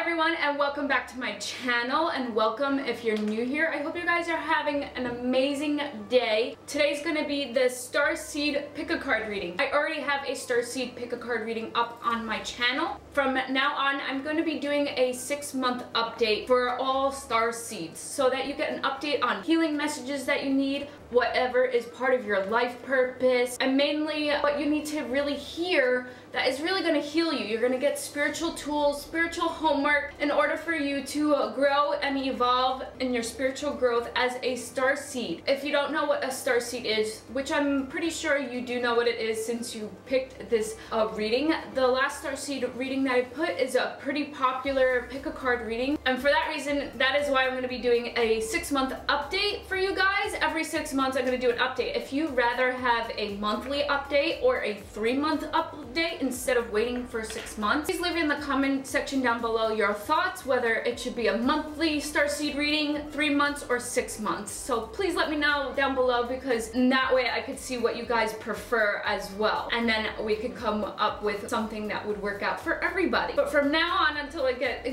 everyone, and welcome back to my channel, and welcome if you're new here. I hope you guys are having an amazing day. Today's going to be the Starseed pick-a-card reading. I already have a Starseed pick-a-card reading up on my channel. From now on, I'm going to be doing a 6-month update for all Starseeds so that you get an update on healing messages that you need, whatever is part of your life purpose, and mainly what you need to really hear that is really going to heal you. You're going to get spiritual tools, spiritual homework in order for you to grow and evolve in your spiritual growth as a Starseed. If you don't know what a Starseed is, which I'm pretty sure you do know what it is since you picked this reading, the last Starseed reading that I put is a pretty popular pick-a-card reading, and for that reason, that is why I'm going to be doing a 6-month update for you guys. Every 6 months I'm going to do an update. If you rather have a monthly update or a 3-month update instead of waiting for 6 months, please leave in the comment section down below your thoughts, whether it should be a monthly Starseed reading, 3 months, or 6 months. So please let me know down below, because in that way I could see what you guys prefer as well, and then we could come up with something that would work out for everybody. But from now on, until I get,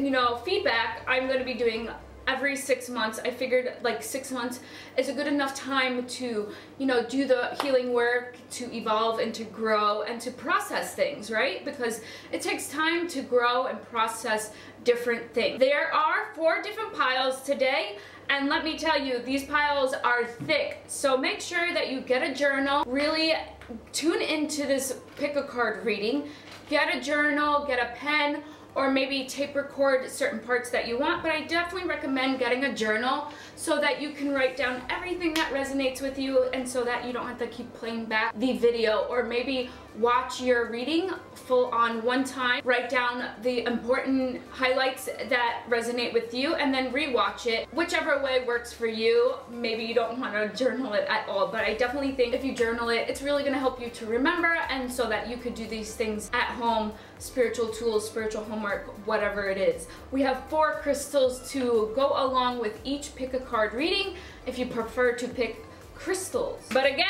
feedback, I'm going to be doing every 6 months. I figured like 6 months is a good enough time to, do the healing work, to evolve and to grow and to process things, right? Because it takes time to grow and process different things. There are 4 different piles today, and let me tell you, these piles are thick. So make sure that you get a journal, really tune into this pick-a-card reading, get a journal, get a pen, or maybe tape record certain parts that you want, but I definitely recommend getting a journal so that you can write down everything that resonates with you, and so that you don't have to keep playing back the video, or maybe watch your reading full on one time, write down the important highlights that resonate with you, and then rewatch it. Whichever way works for you. Maybe you don't want to journal it at all, but I definitely think if you journal it, it's really going to help you to remember, and so that you could do these things at home, spiritual tools, spiritual homework, whatever it is. We have 4 crystals to go along with each pick-a-card reading if you prefer to pick crystals. But again,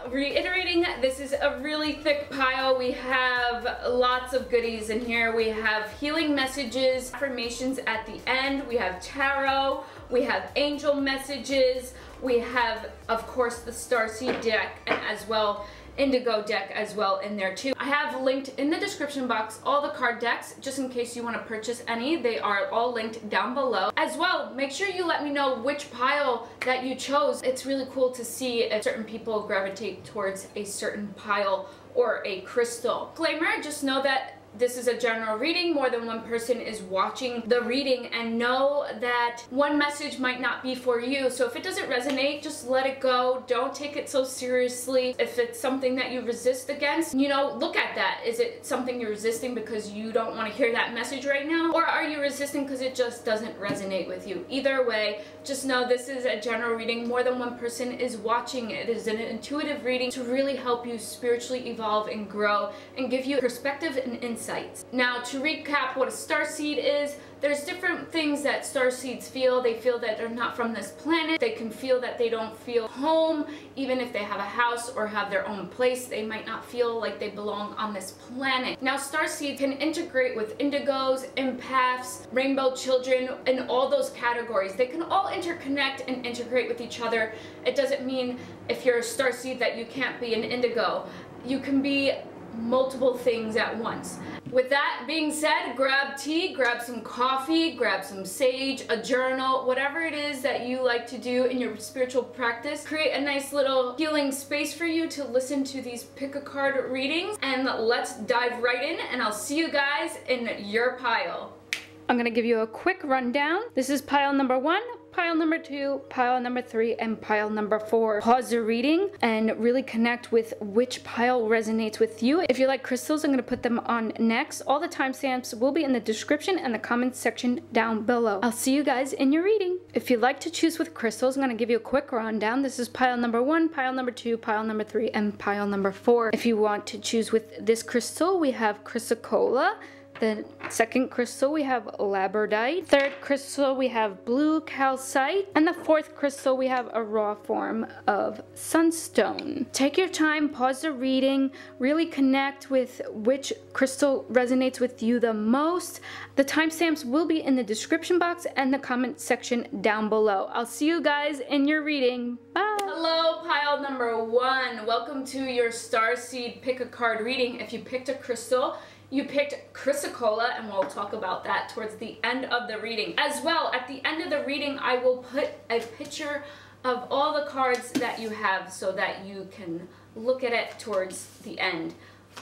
reiterating, this is a really thick pile. We have lots of goodies in here. We have healing messages, affirmations at the end, we have tarot, we have angel messages, we have, of course, the Starseed deck, and as well Indigo deck as well in there too. I have linked in the description box all the card decks, just in case you want to purchase any. They are all linked down below. As well, make sure you let me know which pile that you chose. It's really cool to see if certain people gravitate towards a certain pile or a crystal. Disclaimer, just know that this is a general reading. More than one person is watching the reading, and know that one message might not be for you. So if it doesn't resonate, just let it go. Don't take it so seriously. If it's something that you resist against, look at that. Is it something you're resisting because you don't want to hear that message right now? Or are you resisting because it just doesn't resonate with you? Either way, just know this is a general reading. More than one person is watching. It is an intuitive reading to really help you spiritually evolve and grow and give you perspective and insights. Now, to recap what a Starseed is, there's different things that Starseeds feel. They feel that they're not from this planet. They can feel that they don't feel home. Even if they have a house or have their own place, they might not feel like they belong on this planet. Now, Starseeds can integrate with indigos, empaths, rainbow children, and all those categories. They can all interconnect and integrate with each other. It doesn't mean if you're a Starseed that you can't be an indigo. You can be multiple things at once. With that being said, grab tea, grab some coffee, grab some sage, a journal, whatever it is that you like to do in your spiritual practice. Create a nice little healing space for you to listen to these pick-a-card readings, and let's dive right in, and I'll see you guys in your pile. I'm gonna give you a quick rundown. This is pile number 1, pile number 2, pile number 3, and pile number 4. Pause the reading and really connect with which pile resonates with you. If you like crystals, I'm going to put them on next. All the timestamps will be in the description and the comments section down below. I'll see you guys in your reading. If you'd like to choose with crystals, I'm going to give you a quick rundown. This is pile number 1, pile number 2, pile number 3, and pile number 4. If you want to choose with this crystal, we have Chrysocolla, The second crystal we have labradorite. Third crystal we have blue calcite. And the fourth crystal we have a raw form of sunstone. Take your time, pause the reading, really connect with which crystal resonates with you the most. The timestamps will be in the description box and the comment section down below. I'll see you guys in your reading. Bye! Hello, pile number 1. Welcome to your Starseed Pick a Card reading. If you picked a crystal, you picked Chrysocolla, and we'll talk about that towards the end of the reading. As well, at the end of the reading, I will put a picture of all the cards that you have so that you can look at it towards the end.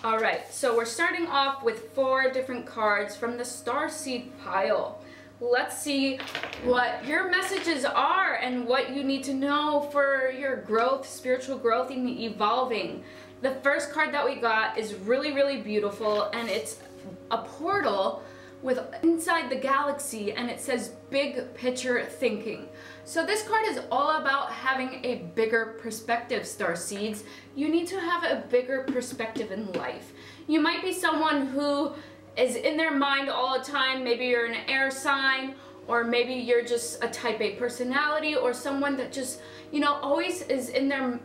Alright, so we're starting off with 4 different cards from the Starseed pile. Let's see what your messages are and what you need to know for your growth, spiritual growth, and evolving. The first card that we got is really, really beautiful, and it's a portal with inside the galaxy, and it says big picture thinking. So this card is all about having a bigger perspective, Starseeds. You need to have a bigger perspective in life. You might be someone who is in their mind all the time. Maybe you're an air sign, or maybe you're just a type A personality, or someone that just, you know, always is in their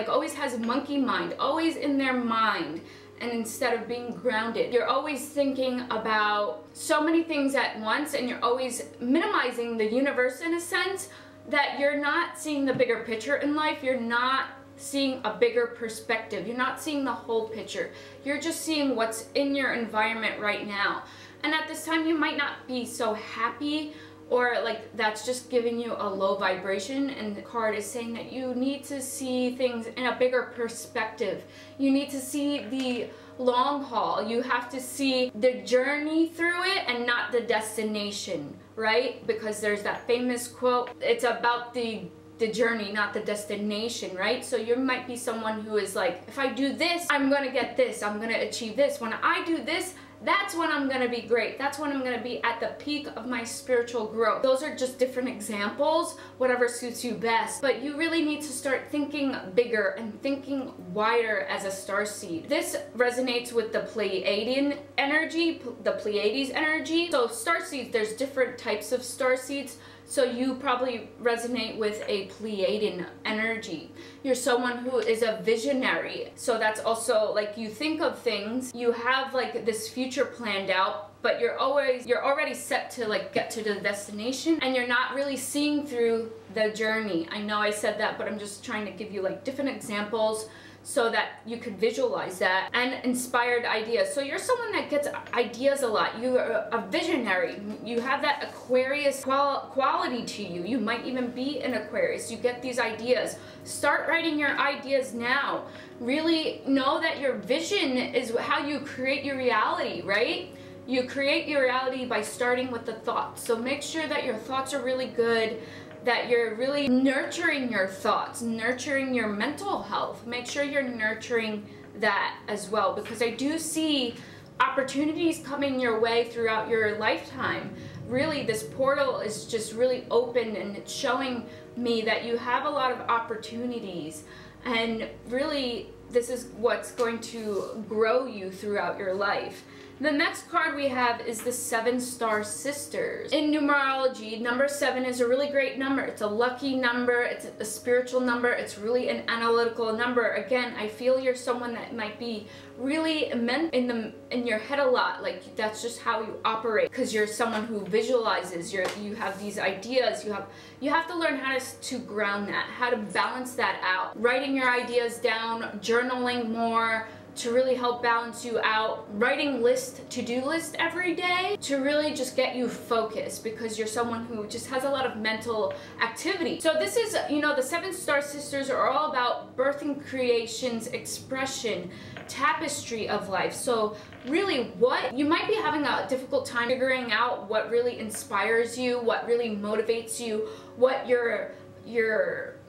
always has monkey mind, always in their mind. And instead of being grounded, you're always thinking about so many things at once, and you're always minimizing the universe in a sense, that you're not seeing the bigger picture in life. You're not seeing a bigger perspective. You're not seeing the whole picture. You're just seeing what's in your environment right now. And at this time, you might not be so happy, or like that's just giving you a low vibration, and the card is saying that you need to see things in a bigger perspective. You need to see the long haul. You have to see the journey through it and not the destination, right? Because there's that famous quote, it's about the journey, not the destination, right? So you might be someone who is like, if I do this, I'm gonna get this, I'm gonna achieve this. When I do this, that's when I'm gonna be great. That's when I'm gonna be at the peak of my spiritual growth. Those are just different examples, whatever suits you best. But you really need to start thinking bigger and thinking wider as a starseed. This resonates with the Pleiadian energy, the Pleiades energy. So starseeds, there's different types of starseeds. So you probably resonate with a Pleiadian energy. You're someone who is a visionary. So that's also like, you think of things, you have like this future planned out, but you're already set to like get to the destination, and you're not really seeing through the journey. I know I said that, but I'm just trying to give you like different examples so that you could visualize that, and inspired ideas. So you're someone that gets ideas a lot. You're a visionary. You have that Aquarius quality to you. You might even be an Aquarius. You get these ideas. Start writing your ideas now. Really know that your vision is how you create your reality, right? You create your reality by starting with the thoughts. So make sure that your thoughts are really good, that you're really nurturing your thoughts, nurturing your mental health. Make sure you're nurturing that as well, because I do see opportunities coming your way throughout your lifetime. Really, this portal is just really open, and it's showing me that you have a lot of opportunities, and really this is what's going to grow you throughout your life. The next card we have is the 7 Star Sisters. In numerology, number 7 is a really great number. It's a lucky number, it's a spiritual number, it's really an analytical number. Again, I feel you're someone that might be really in your head a lot, like that's just how you operate, because you're someone who visualizes, you have these ideas, you have to learn how to ground that, how to balance that out. Writing your ideas down, journaling more, to really help balance you out. Writing to-do list every day to really just get you focused, because you're someone who just has a lot of mental activity. So this is, you know, the 7 Star Sisters are all about birthing creations, expression, tapestry of life. So really, what you might be having a difficult time figuring out what really inspires you, what really motivates you, what your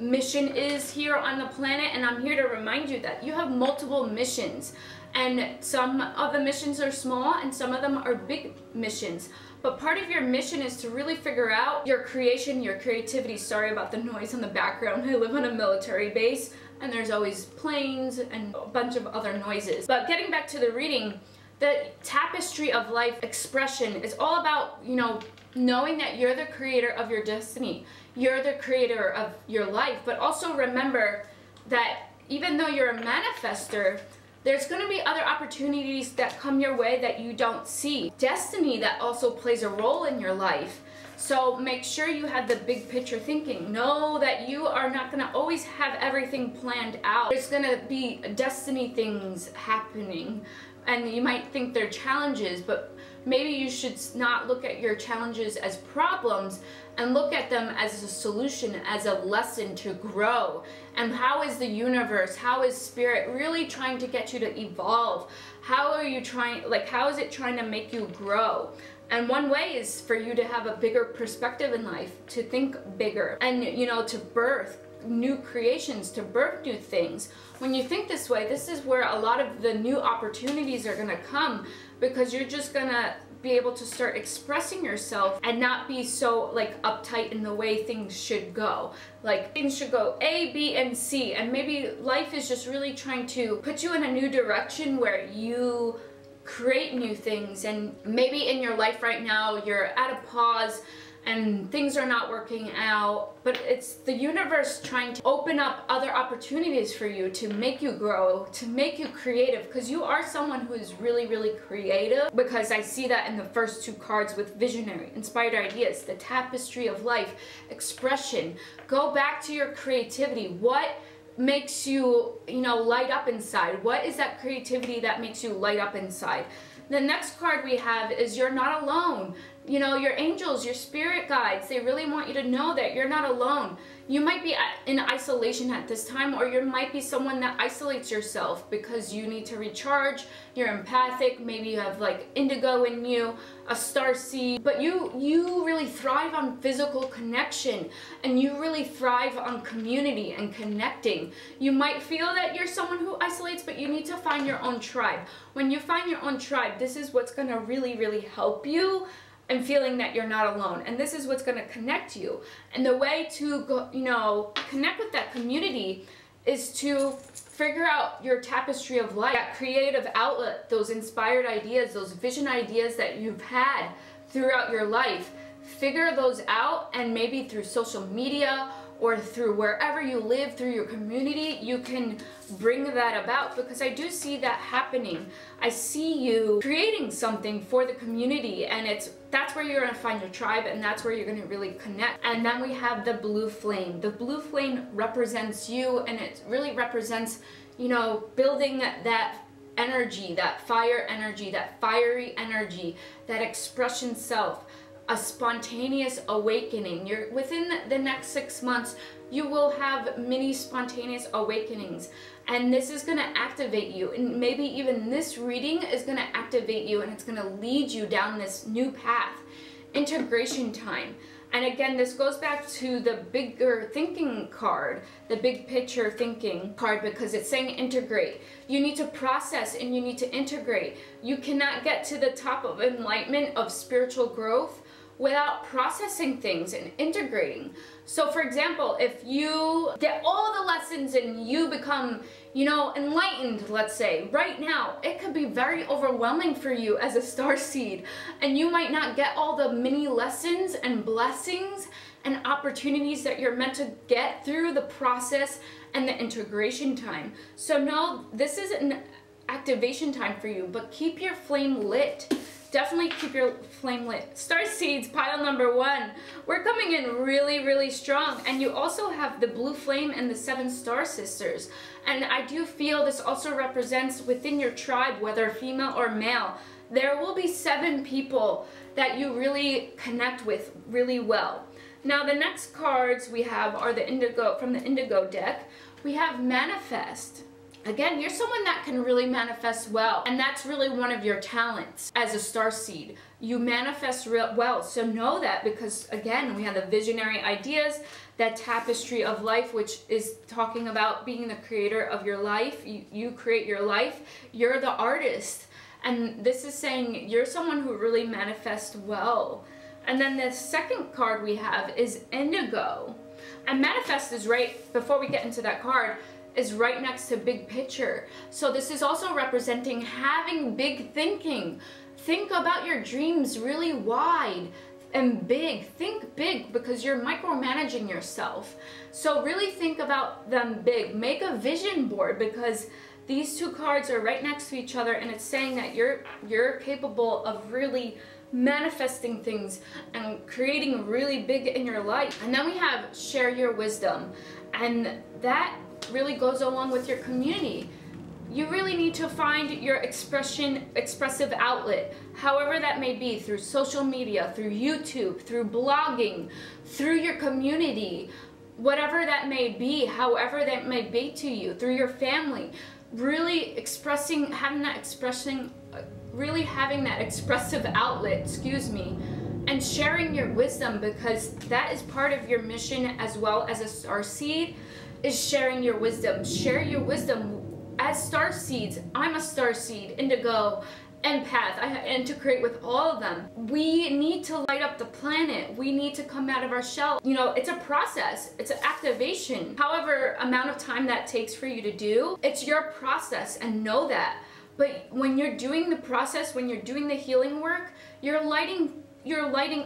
mission is here on the planet. And I'm here to remind you that you have multiple missions, and some of the missions are small and some of them are big missions. But part of your mission is to really figure out your creation, your creativity. Sorry about the noise in the background. I live on a military base, and there's always planes and a bunch of other noises. But getting back to the reading, The tapestry of life expression is all about, you know, knowing that you're the creator of your destiny. You're the creator of your life. But also remember that even though you're a manifester, there's going to be other opportunities that come your way that you don't see. Destiny that also plays a role in your life. So make sure you have the big picture thinking. Know that you are not going to always have everything planned out. There's going to be destiny things happening, and you might think they're challenges, but maybe you should not look at your challenges as problems and look at them as a solution, as a lesson to grow. And how is the universe, how is spirit really trying to get you to evolve? How are you trying, like, how is it trying to make you grow? And one way is for you to have a bigger perspective in life, to think bigger, and, you know, to birth new creations, to birth new things. When you think this way, this is where a lot of the new opportunities are gonna come, because you're just gonna be able to start expressing yourself and not be so like uptight in the way things should go. Like things should go A, B, and C, and maybe life is just really trying to put you in a new direction where you create new things. And maybe in your life right now you're at a pause and things are not working out, but it's the universe trying to open up other opportunities for you, to make you grow, to make you creative, because you are someone who is really, really creative. Because I see that in the first two cards with visionary, inspired ideas, the tapestry of life, expression. Go back to your creativity. What makes you, you know, light up inside? What is that creativity that makes you light up inside? The next card we have is you're not alone. You know, your angels, your spirit guides, they really want you to know that you're not alone. You might be in isolation at this time, or you might be someone that isolates yourself because you need to recharge, you're empathic, maybe you have like indigo in you, a star seed, but you really thrive on physical connection, and you really thrive on community and connecting. You might feel that you're someone who isolates, but you need to find your own tribe. When you find your own tribe, this is what's gonna really, really help you, and feeling that you're not alone. And this is what's going to connect you. And the way to go, you know, connect with that community is to figure out your tapestry of life, that creative outlet, those inspired ideas, those vision ideas that you've had throughout your life. Figure those out, and maybe through social media or through wherever you live, through your community, you can bring that about, because I do see that happening. I see you creating something for the community, and that's where you're gonna find your tribe, and that's where you're gonna really connect. And then we have the blue flame. The blue flame represents you, and it really represents, you know, building that energy, that fire energy, that fiery energy, that expression self. A spontaneous awakening. You're within the next 6 months, you will have many spontaneous awakenings, and this is going to activate you, and maybe even this reading is going to activate you, and it's going to lead you down this new path. Integration time. And again, this goes back to the bigger thinking card, the big picture thinking card, because it's saying integrate. You need to process and you need to integrate. You cannot get to the top of enlightenment, of spiritual growth, without processing things and integrating. So for example, if you get all the lessons and you become, you know, enlightened, let's say, right now, it could be very overwhelming for you as a starseed, and you might not get all the mini lessons and blessings and opportunities that you're meant to get through the process and the integration time. So no, this is an activation time for you, but keep your flame lit. Definitely keep your flame lit. Star seeds, pile number 1. We're coming in really, really strong. And you also have the blue flame and the 7 star sisters. And I do feel this also represents within your tribe, whether female or male, there will be 7 people that you really connect with really well. Now the next cards we have are the indigo, from the indigo deck. We have manifest. Again, you're someone that can really manifest well, and that's really one of your talents as a starseed. You manifest real well, so know that, because again, we have the visionary ideas, that tapestry of life, which is talking about being the creator of your life. You create your life, you're the artist, and this is saying you're someone who really manifests well. And then the second card we have is indigo. And manifest is right, before we get into that card, is right next to big picture. So this is also representing having big thinking. Think about your dreams really wide and big. Think big, because you're micromanaging yourself. So really think about them big. Make a vision board, because these two cards are right next to each other, and it's saying that you're capable of really manifesting things and creating really big in your life. And then we have share your wisdom, and that really goes along with your community. You really need to find your expressive outlet, however that may be, through social media, through YouTube, through blogging, through your community, whatever that may be, however that may be to you, through your family. Really expressing, having that expressive outlet, and sharing your wisdom, because that is part of your mission as well as a starseed, is sharing your wisdom. Share your wisdom. As starseeds, I'm a starseed, indigo, empath. I integrate with all of them. We need to light up the planet. We need to come out of our shell. You know, it's a process. It's an activation. However amount of time that takes for you to do, it's your process, and know that. But when you're doing the process, when you're doing the healing work, you're lighting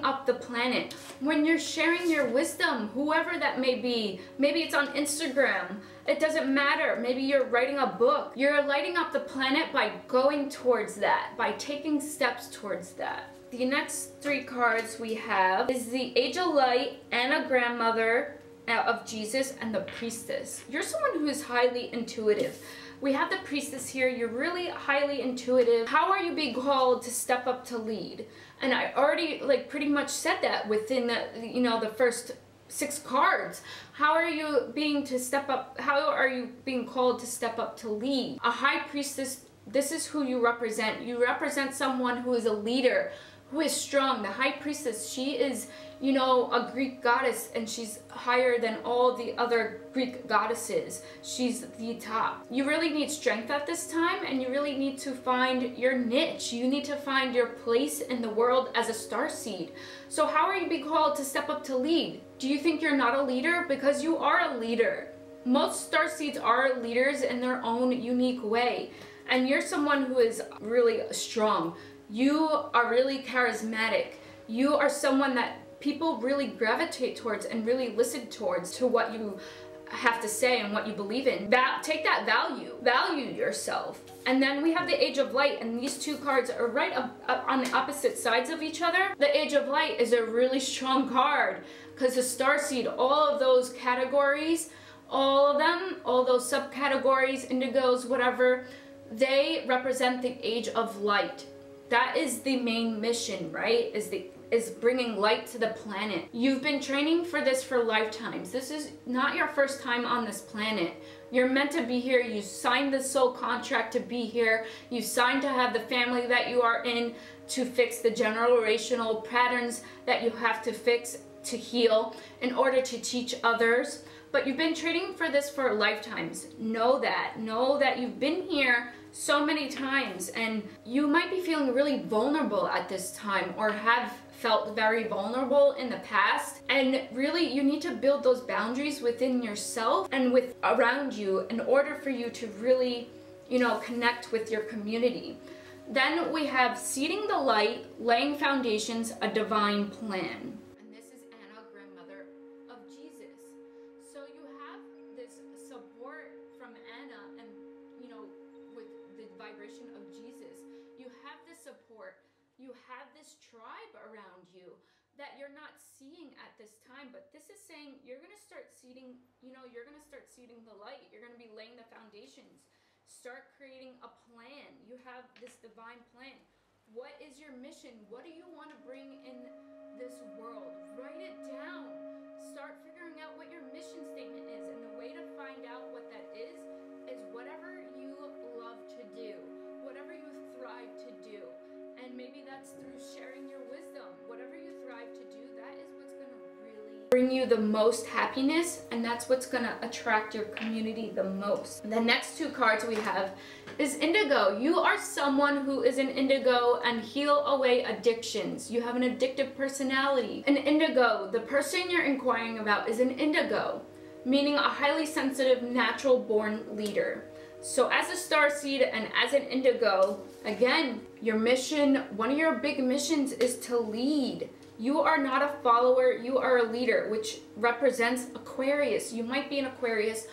up the planet. When you're sharing your wisdom, whoever that may be, maybe it's on Instagram, it doesn't matter. Maybe you're writing a book. You're lighting up the planet by going towards that, by taking steps towards that. The next three cards we have is the Age of Light, Anna Grandmother of Jesus, and the Priestess. You're someone who is highly intuitive. We have the Priestess here. You're really highly intuitive. How are you being called to step up to lead? And I already pretty much said that within the first 6 cards. How are you being to step up? How are you being called to step up to lead? A High Priestess, this is who you represent. You represent someone who is a leader, who is strong. The High Priestess, she is, a Greek goddess, and she's higher than all the other Greek goddesses. She's the top. You really need strength at this time, and you really need to find your niche. You need to find your place in the world as a starseed. So how are you being called to step up to lead? Do you think you're not a leader? Because you are a leader. Most starseeds are leaders in their own unique way, and you're someone who is really strong. You are really charismatic. You are someone that people really gravitate towards and really listen towards, to what you have to say and what you believe in. Take that value yourself. And then we have the Age of Light, and these two cards are right up on the opposite sides of each other. The Age of Light is a really strong card, because the starseed, all of those categories, all of them, all those subcategories, indigos, whatever, they represent the Age of Light. That is the main mission, right? Is bringing light to the planet. You've been training for this for lifetimes. This is not your first time on this planet. You're meant to be here. You signed the soul contract to be here. You signed to have the family that you are in, to fix the generational patterns that you have to fix, to heal, in order to teach others. But you've been training for this for lifetimes. Know that. Know that you've been here so many times, and you might be feeling really vulnerable at this time, or have felt very vulnerable in the past. And really, you need to build those boundaries within yourself and around you, in order for you to really, connect with your community. Then we have Seeding the Light, Laying Foundations, A Divine Plan. And this is Anna, Grandmother of Jesus. So you have this support from Anna, and with the vibration of Jesus, you have this support. You have this tribe around you that you're not seeing at this time, but this is saying you're going to start seeding, you're going to start seeding the light. You're going to be laying the foundations. Start creating a plan. You have this divine plan. What is your mission? What do you want to bring in this world? Write it down. Start figuring out what your mission statement is, and the way to find out what that is whatever you love to do, whatever you thrive to do. And maybe that's through sharing your wisdom. Whatever you thrive to do, that is what's going to really bring you the most happiness, and that's what's going to attract your community the most. The next two cards we have is Indigo. You are someone who is an Indigo and heal away addictions. You have an addictive personality. An Indigo, the person you're inquiring about, is an Indigo. meaning a highly sensitive, natural born leader. So as a starseed and as an indigo, again, your mission, one of your big missions is to lead. You are not a follower, you are a leader, which represents Aquarius. You might be an Aquarius,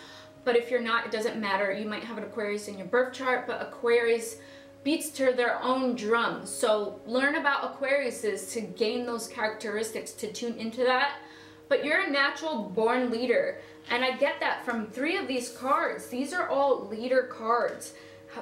but if you're not, it doesn't matter. You might have an Aquarius in your birth chart, but Aquarius beats to their own drum. So learn about Aquariuses to gain those characteristics, to tune into that. But you're a natural born leader. And I get that from 3 of these cards. These are all leader cards.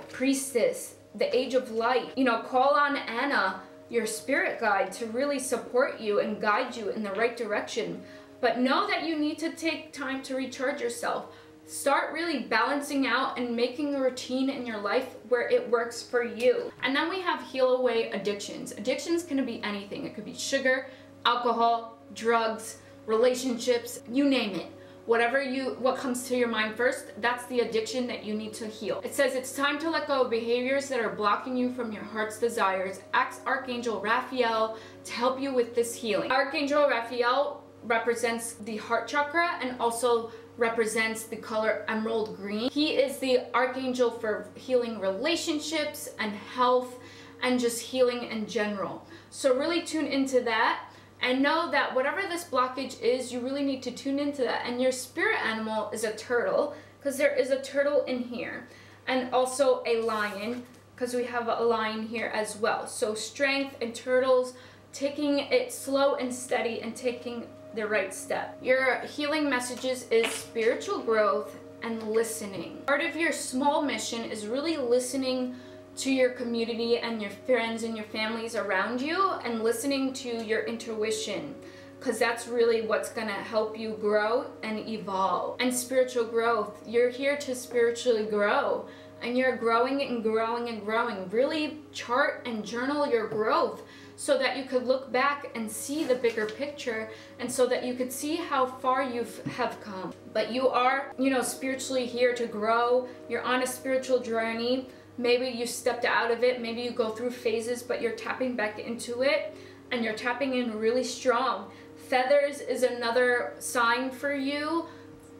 Priestess, the Age of Light. You know, call on Anna, your spirit guide, to really support you and guide you in the right direction. But know that you need to take time to recharge yourself. Start really balancing out and making a routine in your life where it works for you. And then we have heal away addictions. Addictions can be anything. It could be sugar, alcohol, drugs, relationships, you name it. What comes to your mind first, that's the addiction that you need to heal. It says it's time to let go of behaviors that are blocking you from your heart's desires. Ask Archangel Raphael to help you with this healing. Archangel Raphael represents the heart chakra and also represents the color emerald green. He is the archangel for healing relationships and health and just healing in general. So really tune into that. And know that whatever this blockage is, you really need to tune into that. And your spirit animal is a turtle, because there is a turtle in here. And also a lion, because we have a lion here as well. So strength and turtles, taking it slow and steady and taking the right step. Your healing messages is spiritual growth and listening. Part of your small mission is really listening to your community and your friends and your families around you, and listening to your intuition, because that's really what's gonna help you grow and evolve. And spiritual growth, you're here to spiritually grow, and you're growing and growing and growing. Really chart and journal your growth so that you could look back and see the bigger picture, and so that you could see how far you have come. But you are, you know, spiritually here to grow. You're on a spiritual journey. Maybe you stepped out of it, maybe you go through phases, but you're tapping back into it, and you're tapping in really strong. Feathers is another sign for you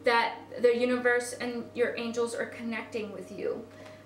that the universe and your angels are connecting with you.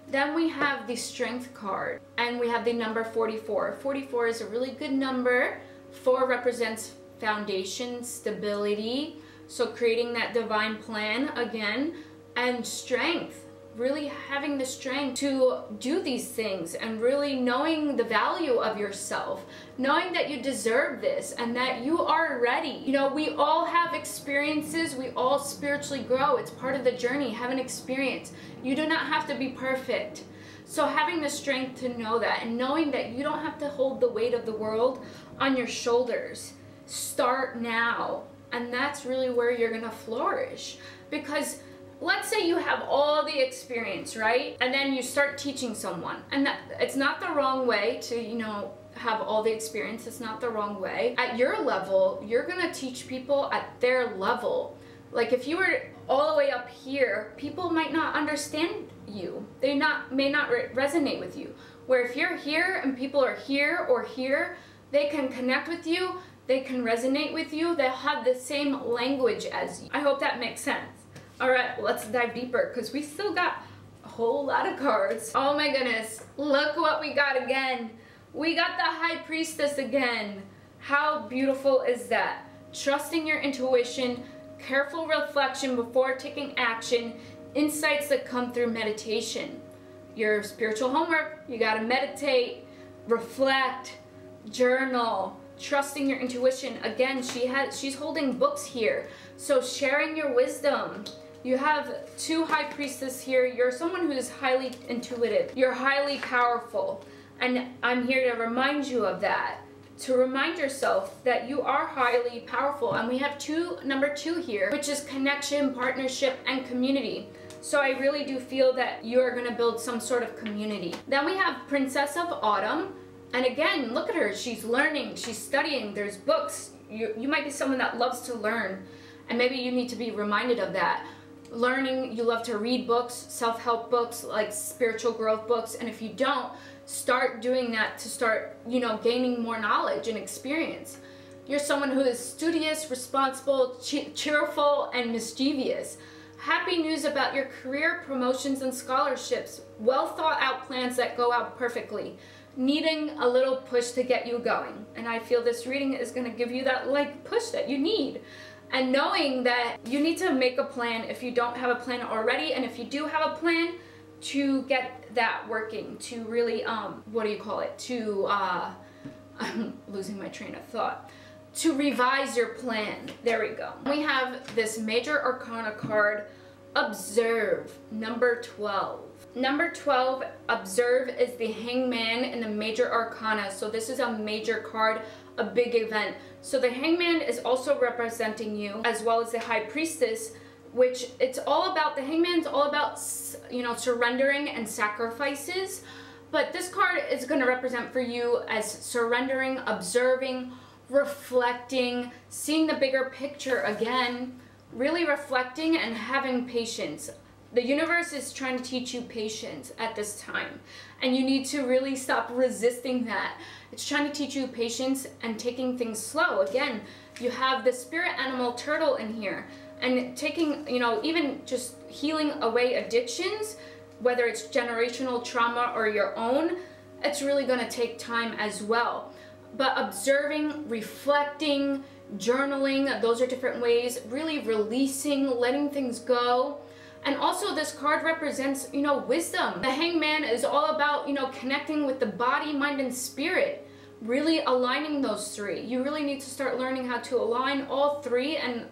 Then we have the strength card, and we have the number 44. 44 is a really good number. 4 represents foundation, stability, so creating that divine plan again, and strength. Really having the strength to do these things, and really knowing the value of yourself, knowing that you deserve this and that you are ready. You know, we all have experiences, we all spiritually grow. It's part of the journey, have an experience. You do not have to be perfect. So having the strength to know that, and knowing that you don't have to hold the weight of the world on your shoulders. Start now, and that's really where you're gonna flourish. Because let's say you have all the experience, right? And then you start teaching someone. And it's not the wrong way to, you know, have all the experience. It's not the wrong way. At your level, you're gonna teach people at their level. Like if you were all the way up here, people might not understand you. They may not resonate with you. Where if you're here and people are here or here, they can connect with you, they can resonate with you, they'll have the same language as you. I hope that makes sense. All right, let's dive deeper, because we still got a whole lot of cards. Oh my goodness, look what we got again. We got the High Priestess again. How beautiful is that? Trusting your intuition, careful reflection before taking action, insights that come through meditation. Your spiritual homework, you gotta meditate, reflect, journal, trusting your intuition. Again, she's holding books here. So sharing your wisdom. You have 2 High Priestess here. You're someone who is highly intuitive. You're highly powerful. And I'm here to remind you of that. To remind yourself that you are highly powerful. And we have number 2 here, which is connection, partnership, and community. So I really do feel that you are going to build some sort of community. Then we have Princess of Autumn. And again, look at her. She's learning. She's studying. There's books. You might be someone that loves to learn. And maybe you need to be reminded of that. Learning, you love to read books, self-help books, like spiritual growth books. And if you don't, start doing that to start, you know, gaining more knowledge and experience. You're someone who is studious, responsible, cheerful, and mischievous. Happy news about your career, promotions, and scholarships. Well thought out plans that go out perfectly. Needing a little push to get you going. And I feel this reading is going to give you that like push that you need. And knowing that you need to make a plan if you don't have a plan already, and if you do have a plan, to get that working, to really, I'm losing my train of thought. To revise your plan. There we go. We have this Major Arcana card, Observe, number 12. Number 12, Observe, is the Hangman in the Major Arcana. So this is a major card, a big event. So the Hangman is also representing you, as well as the High Priestess, which it's all about, the Hangman's all about, you know, surrendering and sacrifices. But this card is going to represent for you as surrendering, observing, reflecting, seeing the bigger picture again, really reflecting and having patience. The universe is trying to teach you patience at this time, and you need to really stop resisting that. It's trying to teach you patience and taking things slow. Again, you have the spirit animal turtle in here, and taking, you know, even just healing away addictions, whether it's generational trauma or your own, it's really going to take time as well. But observing, reflecting, journaling, those are different ways, really releasing, letting things go. And also this card represents, you know, wisdom. The Hangman is all about, you know, connecting with the body, mind, and spirit. Really aligning those three. You really need to start learning how to align all three and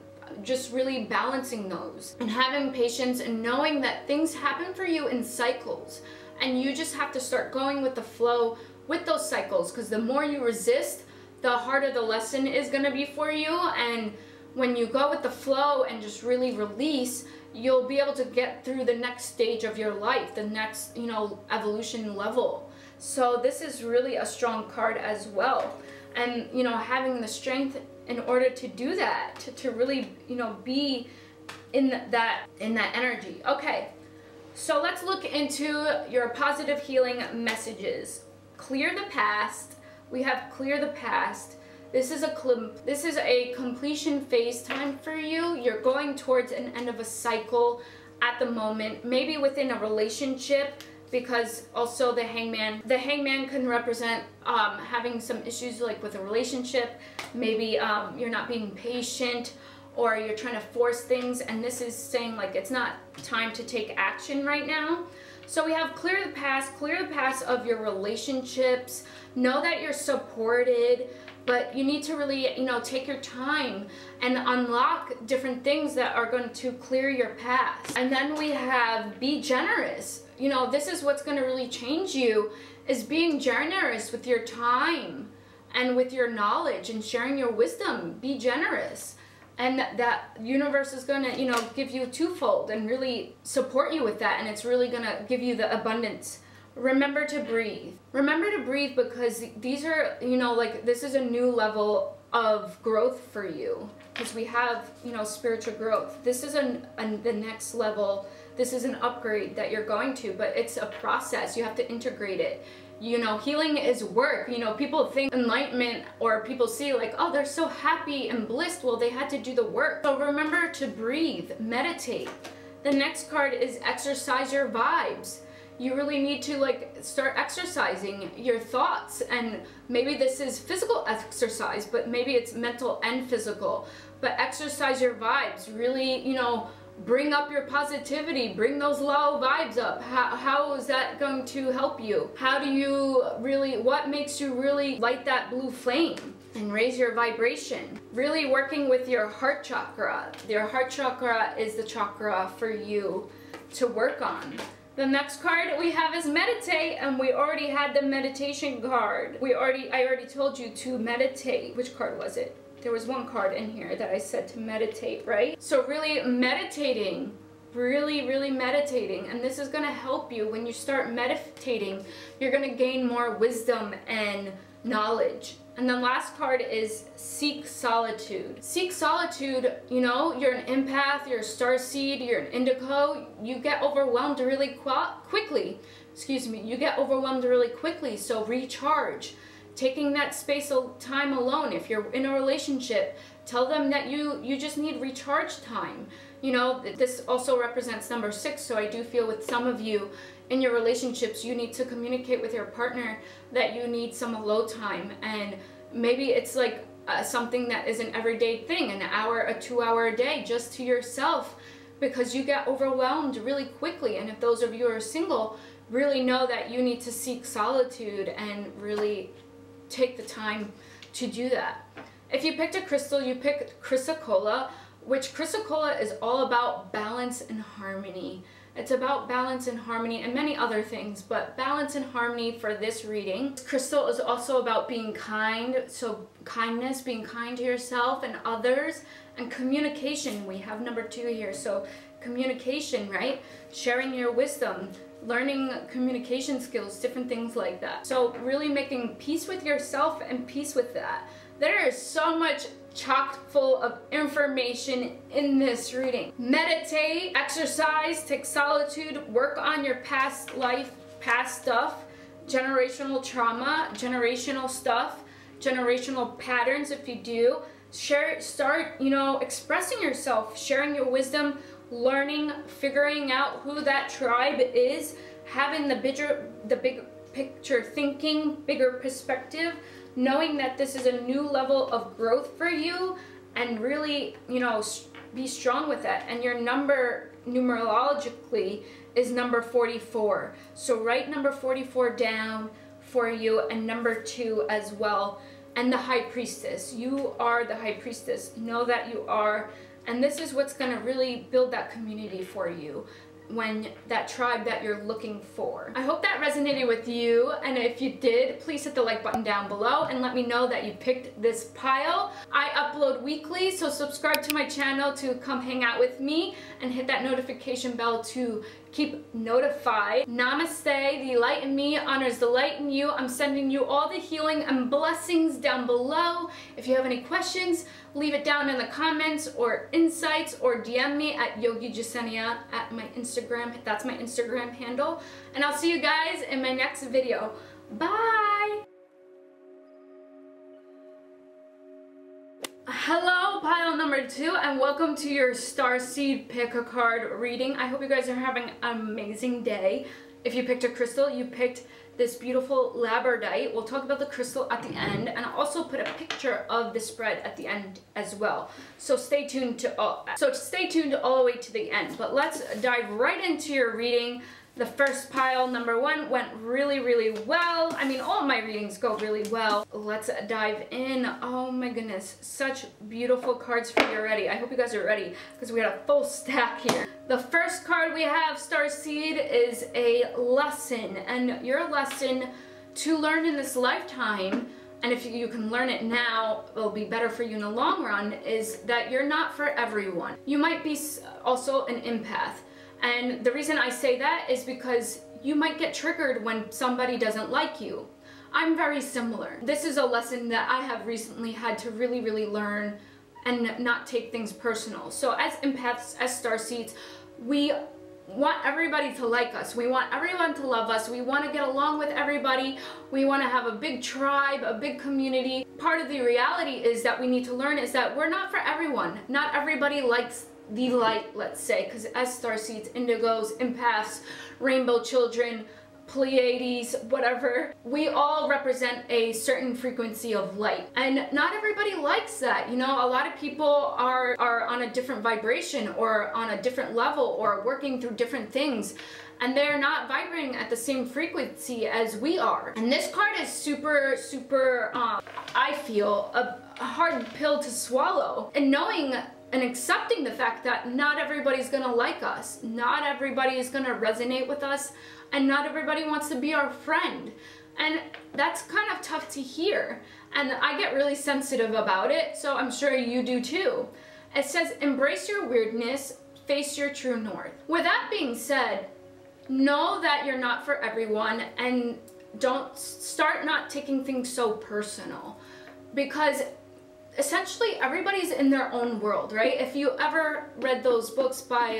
just really balancing those. And having patience and knowing that things happen for you in cycles. And you just have to start going with the flow with those cycles, because the more you resist, the harder the lesson is going to be for you. And when you go with the flow and just really release, you'll be able to get through the next stage of your life, the next, you know, evolution level. So this is really a strong card as well. And, you know, having the strength in order to do that, to really, you know, be in that energy. Okay, so let's look into your positive healing messages. Clear the past. We have clear the past. This is a completion phase time for you. You're going towards an end of a cycle at the moment, maybe within a relationship, because also the Hangman can represent having some issues like with a relationship. Maybe you're not being patient, or you're trying to force things, and this is saying like it's not time to take action right now. So we have clear the past of your relationships. Know that you're supported, but you need to really, you know, take your time and unlock different things that are going to clear your past. And then we have be generous. You know, this is what's going to really change you, is being generous with your time and with your knowledge and sharing your wisdom. Be generous. And that universe is going to, you know, give you twofold and really support you with that. And it's really going to give you the abundance. Remember to breathe. Remember to breathe, because these are, you know, like this is a new level of growth for you. Because we have, you know, spiritual growth. This is the next level. This is an upgrade that you're going to, but it's a process. You have to integrate it. You know, healing is work. You know, people think enlightenment, or people see like, oh, they're so happy and blissed. Well, they had to do the work. So remember to breathe, meditate. The next card is exercise your vibes. You really need to like start exercising your thoughts, and maybe this is physical exercise, but maybe it's mental and physical. But exercise your vibes. Really, you know, bring up your positivity, bring those low vibes up. How is that going to help you? How do you really, what makes you really light that blue flame and raise your vibration? Really working with your heart chakra. Your heart chakra is the chakra for you to work on. The next card we have is meditate, and we already had the meditation card. I already told you to meditate. Which card was it? There was one card in here that I said to meditate, right? So really meditating, really meditating. And this is gonna help you. When you start meditating, you're gonna gain more wisdom and knowledge. And the last card is seek solitude. Seek solitude, you know, you're an empath, you're a starseed, you're an indigo, you get overwhelmed really quickly. Excuse me, you get overwhelmed really quickly, so recharge. taking that space of time alone. If you're in a relationship, tell them that you just need recharge time. You know, this also represents number 6, so I do feel with some of you in your relationships, you need to communicate with your partner that you need some alone time, and maybe it's like something that is an everyday thing, an hour, a 2-hour a day just to yourself, because you get overwhelmed really quickly. And if those of you who are single, really know that you need to seek solitude and really take the time to do that. If you picked a crystal, you picked chrysocolla, which chrysocolla is all about balance and harmony. It's about balance and harmony and many other things, but balance and harmony for this reading. Crystal is also about being kind, so kindness, being kind to yourself and others, and communication. We have number 2 here, so communication, right? Sharing your wisdom, learning communication skills, different things like that. So really making peace with yourself and peace with that. There is so much chock full of information in this reading. Meditate, exercise, take solitude, work on your past life, past stuff, generational trauma, generational stuff, generational patterns if you do. Start, you know, expressing yourself, sharing your wisdom, learning, figuring out who that tribe is, having the big picture thinking, bigger perspective, knowing that this is a new level of growth for you, and really, you know, be strong with that. And your number numerologically is number 44. So write number 44 down for you, and number 2 as well. And the High Priestess. You are the High Priestess. Know that you are. And this is what's going to really build that community for you, when that tribe that you're looking for. I hope that resonated with you, and if you did, please hit the like button down below and let me know that you picked this pile. I upload weekly, so subscribe to my channel to come hang out with me, and hit that notification bell to keep notified. Namaste. The light in me honors the light in you. I'm sending you all the healing and blessings down below. If you have any questions, leave it down in the comments or insights, or DM me at Yogi Jasenia at my Instagram. That's my Instagram handle. And I'll see you guys in my next video. Bye! Hello, pile number 2, and welcome to your Starseed Pick a Card reading. I hope you guys are having an amazing day. If you picked a crystal, you picked this beautiful labradorite. We'll talk about the crystal at the end, and I'll also put a picture of the spread at the end as well. So stay tuned all the way to the end. But let's dive right into your reading. The first pile, number 1, went really, really well. I mean, all of my readings go really well. Let's dive in. Oh my goodness, such beautiful cards for you already. I hope you guys are ready, because we got a full stack here. The first card we have, Starseed, is a lesson, and your lesson to learn in this lifetime, and if you can learn it now, it'll be better for you in the long run, is that you're not for everyone. You might be also an empath. And the reason I say that is because you might get triggered when somebody doesn't like you. I'm very similar. This is a lesson that I have recently had to really, really learn and not take things personal. So as empaths, as starseeds, we want everybody to like us. We want everyone to love us. We want to get along with everybody. We want to have a big tribe, a big community. Part of the reality is that we need to learn is that we're not for everyone. Not everybody likes the light, let's say, because as starseeds, indigos, empaths, rainbow children, Pleiades, whatever, we all represent a certain frequency of light, and not everybody likes that. You know, a lot of people are on a different vibration, or on a different level, or working through different things, and they're not vibrating at the same frequency as we are. And this card is super, I feel, a hard pill to swallow, and knowing and accepting the fact that not everybody's gonna like us, not everybody is gonna resonate with us, and not everybody wants to be our friend. And that's kind of tough to hear, and I get really sensitive about it, so I'm sure you do too. It says, embrace your weirdness, face your true north. With that being said, know that you're not for everyone, and start not taking things so personal, because essentially everybody's in their own world, right? If you ever read those books by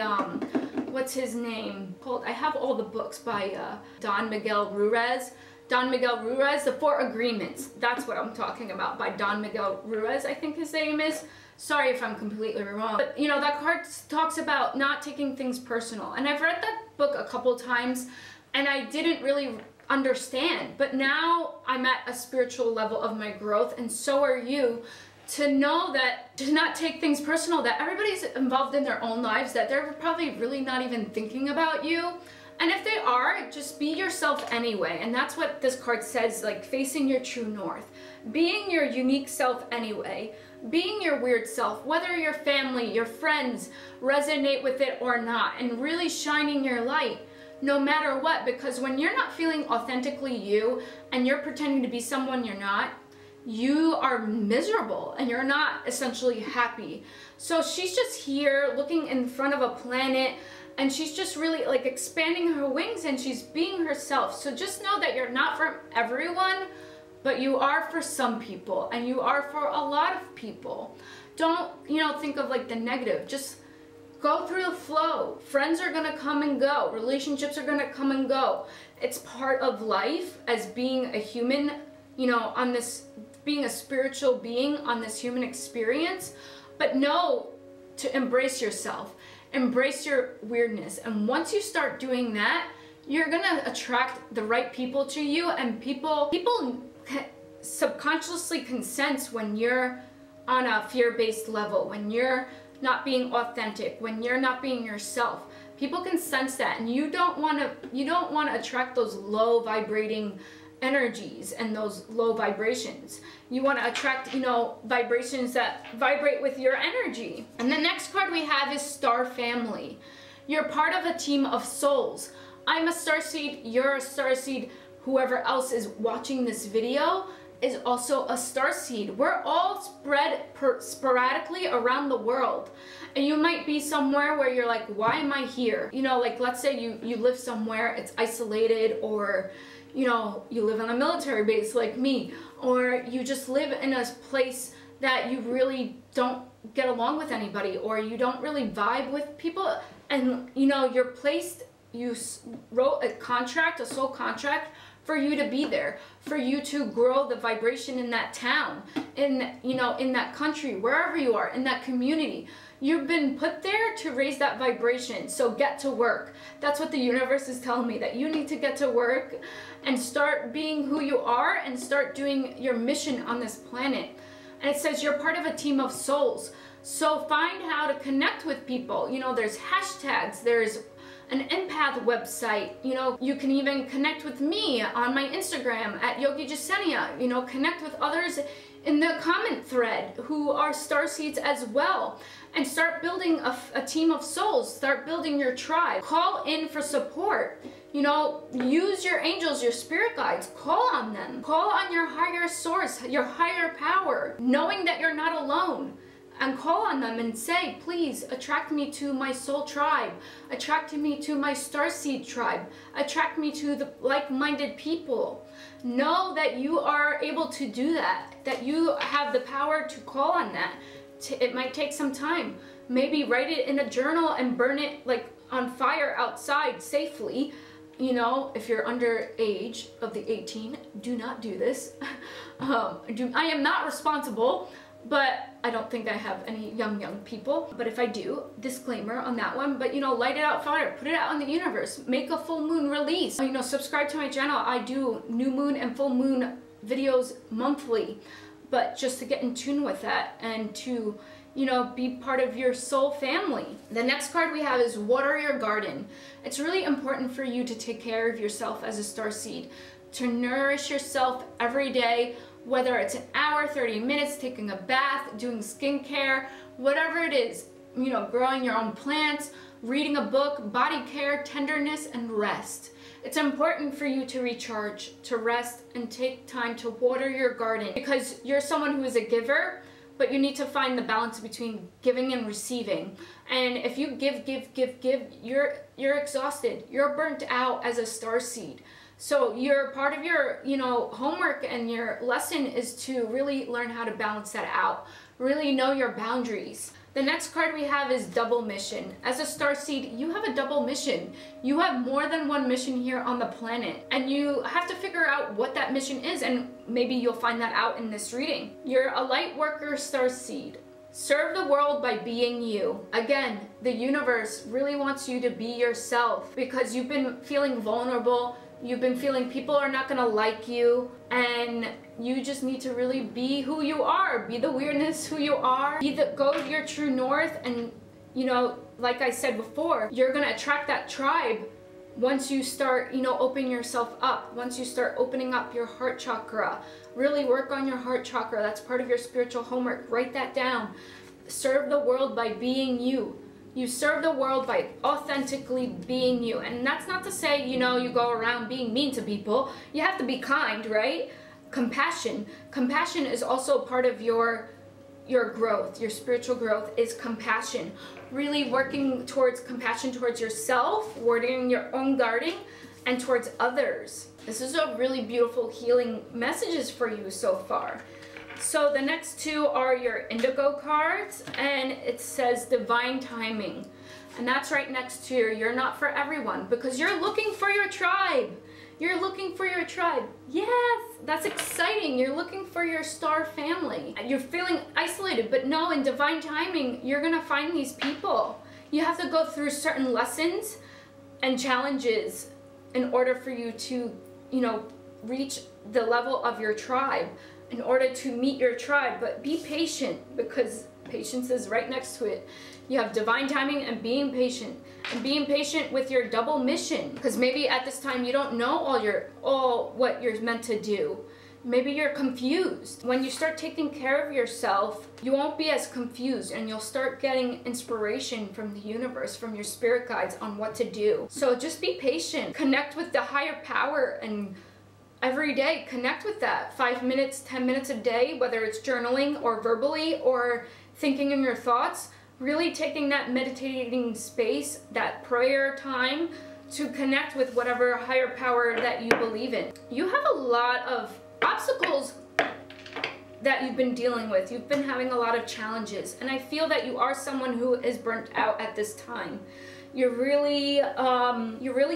what's his name called, I have all the books by Don Miguel Ruiz. Don Miguel Ruiz, The Four Agreements. That's what I'm talking about, by Don Miguel Ruiz, I think his name is. Sorry if I'm completely wrong. But you know, that card talks about not taking things personal. And I've read that book a couple times and I didn't really understand. But now I'm at a spiritual level of my growth, and so are you, to know that, to not take things personal, that everybody's involved in their own lives, that they're probably really not even thinking about you. And if they are, just be yourself anyway. And that's what this card says, like facing your true north. Being your unique self anyway. Being your weird self, whether your family, your friends resonate with it or not, and really shining your light no matter what. Because when you're not feeling authentically you and you're pretending to be someone you're not, you are miserable and you're not essentially happy. So she's just here looking in front of a planet, and she's just really like expanding her wings and she's being herself. So just know that you're not for everyone, but you are for some people, and you are for a lot of people. Don't, you know, think of like the negative. Just go through the flow. Friends are gonna come and go. Relationships are gonna come and go. It's part of life as being a human, you know, on this, being a spiritual being on this human experience. But know to embrace yourself, embrace your weirdness. And once you start doing that, you're gonna attract the right people to you, and people subconsciously can sense when you're on a fear-based level, when you're not being authentic, when you're not being yourself. People can sense that, and you don't want to attract those low vibrating energies and those low vibrations. You want to attract, you know, vibrations that vibrate with your energy. And the next card we have is Star Family. You're part of a team of souls. I'm a starseed, you're a starseed, whoever else is watching this video is also a starseed. We're all spread sporadically around the world. And you might be somewhere where you're like, why am I here? You know, like let's say you live somewhere, it's isolated, or you know, you live on a military base like me, or you just live in a place that you really don't get along with anybody, or you don't really vibe with people, and you know, you're placed, you wrote a contract, a soul contract, for you to be there, for you to grow the vibration in that town, in, you know, in that country, wherever you are, in that community. You've been put there to raise that vibration, so get to work. That's what the universe is telling me, that you need to get to work and start being who you are and start doing your mission on this planet. And it says you're part of a team of souls. So find how to connect with people. You know, there's hashtags, there's an empath website, you know, you can even connect with me on my Instagram at Yogi Jasenia, you know, connect with others in the comment thread who are starseeds as well, and start building a team of souls, start building your tribe, call in for support, you know, use your angels, your spirit guides, call on them, call on your higher source, your higher power, knowing that you're not alone. And call on them and say, please attract me to my soul tribe, attract me to my starseed tribe, attract me to the like-minded people. Know that you are able to do that, that you have the power to call on that. It might take some time. Maybe write it in a journal and burn it like on fire outside safely. You know, if you're under age of the 18, do not do this. I am not responsible. But I don't think I have any young people. But if I do, disclaimer on that one. But you know, light it out fire, put it out in the universe, make a full moon release. You know, subscribe to my channel. I do new moon and full moon videos monthly. But just to get in tune with that and to, you know, be part of your soul family. The next card we have is Water Your Garden. It's really important for you to take care of yourself as a starseed, to nourish yourself every day, whether it's an hour, 30 minutes, taking a bath, doing skincare, whatever it is, you know, growing your own plants, reading a book, body care, tenderness, and rest. It's important for you to recharge, to rest, and take time to water your garden, because you're someone who is a giver, but you need to find the balance between giving and receiving. And if you give, you're exhausted, you're burnt out as a starseed. So your part of your, you know, homework and your lesson is to really learn how to balance that out. Really know your boundaries. The next card we have is double mission. As a starseed, you have a double mission. You have more than one mission here on the planet, and you have to figure out what that mission is, and maybe you'll find that out in this reading. You're a light worker starseed. Serve the world by being you. Again, the universe really wants you to be yourself because you've been feeling vulnerable. You've been feeling people are not gonna like you, and you just need to really be who you are. Be the weirdness who you are. Go to your true north, and you know, like I said before, you're gonna attract that tribe once you start, you know, opening yourself up. Once you start opening up your heart chakra. Really work on your heart chakra. That's part of your spiritual homework. Write that down. Serve the world by being you. You serve the world by authentically being you. And that's not to say, you know, you go around being mean to people. You have to be kind, right? Compassion. Compassion is also part of your growth. Your spiritual growth is compassion. Really working towards compassion towards yourself, watering your own garden, and towards others. This is a really beautiful healing messages for you so far. So the next two are your indigo cards, and it says divine timing. And that's right next to you're not for everyone, because you're looking for your tribe. You're looking for your tribe. Yes, that's exciting. You're looking for your star family. You're feeling isolated, but no, in divine timing, you're gonna find these people. You have to go through certain lessons and challenges in order for you to, you know, reach the level of your tribe, in order to meet your tribe. But be patient, because patience is right next to it. You have divine timing and being patient. And being patient with your double mission, because maybe at this time you don't know all what you're meant to do. Maybe you're confused. When you start taking care of yourself, you won't be as confused, and you'll start getting inspiration from the universe, from your spirit guides on what to do. So just be patient. Connect with the higher power, and every day connect with that. 5 minutes, 10 minutes a day, whether it's journaling or verbally or thinking in your thoughts. Really taking that meditating space, that prayer time, to connect with whatever higher power that you believe in. You have a lot of obstacles that you've been dealing with. You've been having a lot of challenges, and I feel that you are someone who is burnt out at this time. You're really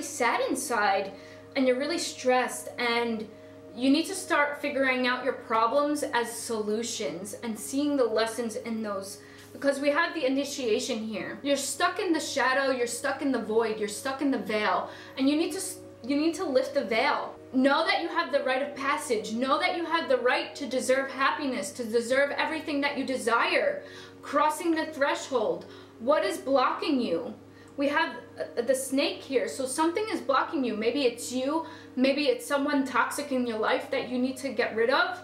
sad inside, and you're really stressed, and you need to start figuring out your problems as solutions and seeing the lessons in those. Because we have the initiation here. You're stuck in the shadow, you're stuck in the void, you're stuck in the veil, and you need to lift the veil. Know that you have the right of passage. Know that you have the right to deserve happiness, to deserve everything that you desire. Crossing the threshold. What is blocking you? We have the snake here, so something is blocking you. Maybe it's you, maybe it's someone toxic in your life that you need to get rid of,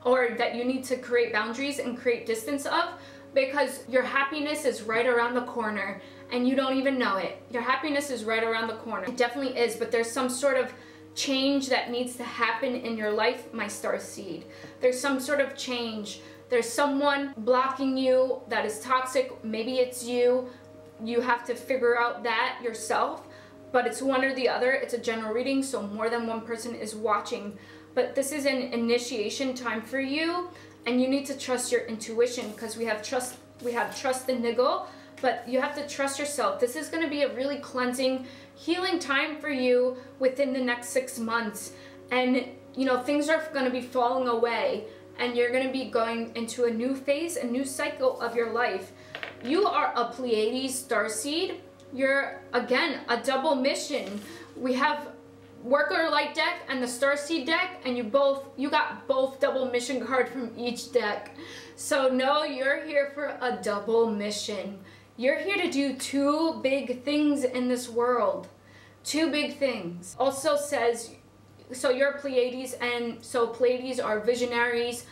or that you need to create boundaries and create distance of. Because your happiness is right around the corner and you don't even know it. Your happiness is right around the corner. It definitely is, but there's some sort of change that needs to happen in your life, my star seed. There's some sort of change. There's someone blocking you that is toxic. Maybe it's you. You have to figure out that yourself, but it's one or the other. It's a general reading, so more than one person is watching. But this is an initiation time for you. And you need to trust your intuition, because we have trust and niggle, but you have to trust yourself. This is going to be a really cleansing, healing time for you within the next 6 months. And, you know, things are going to be falling away, and you're going to be going into a new phase, a new cycle of your life. You are a Pleiades starseed. You're, again, a double mission. We have Worker Light deck and the Starseed deck, and you got both double mission cards from each deck. So no, you're here for a double mission. You're here to do 2 big things in this world. 2 big things. Also says, so you're Pleiades, and so Pleiades are visionaries.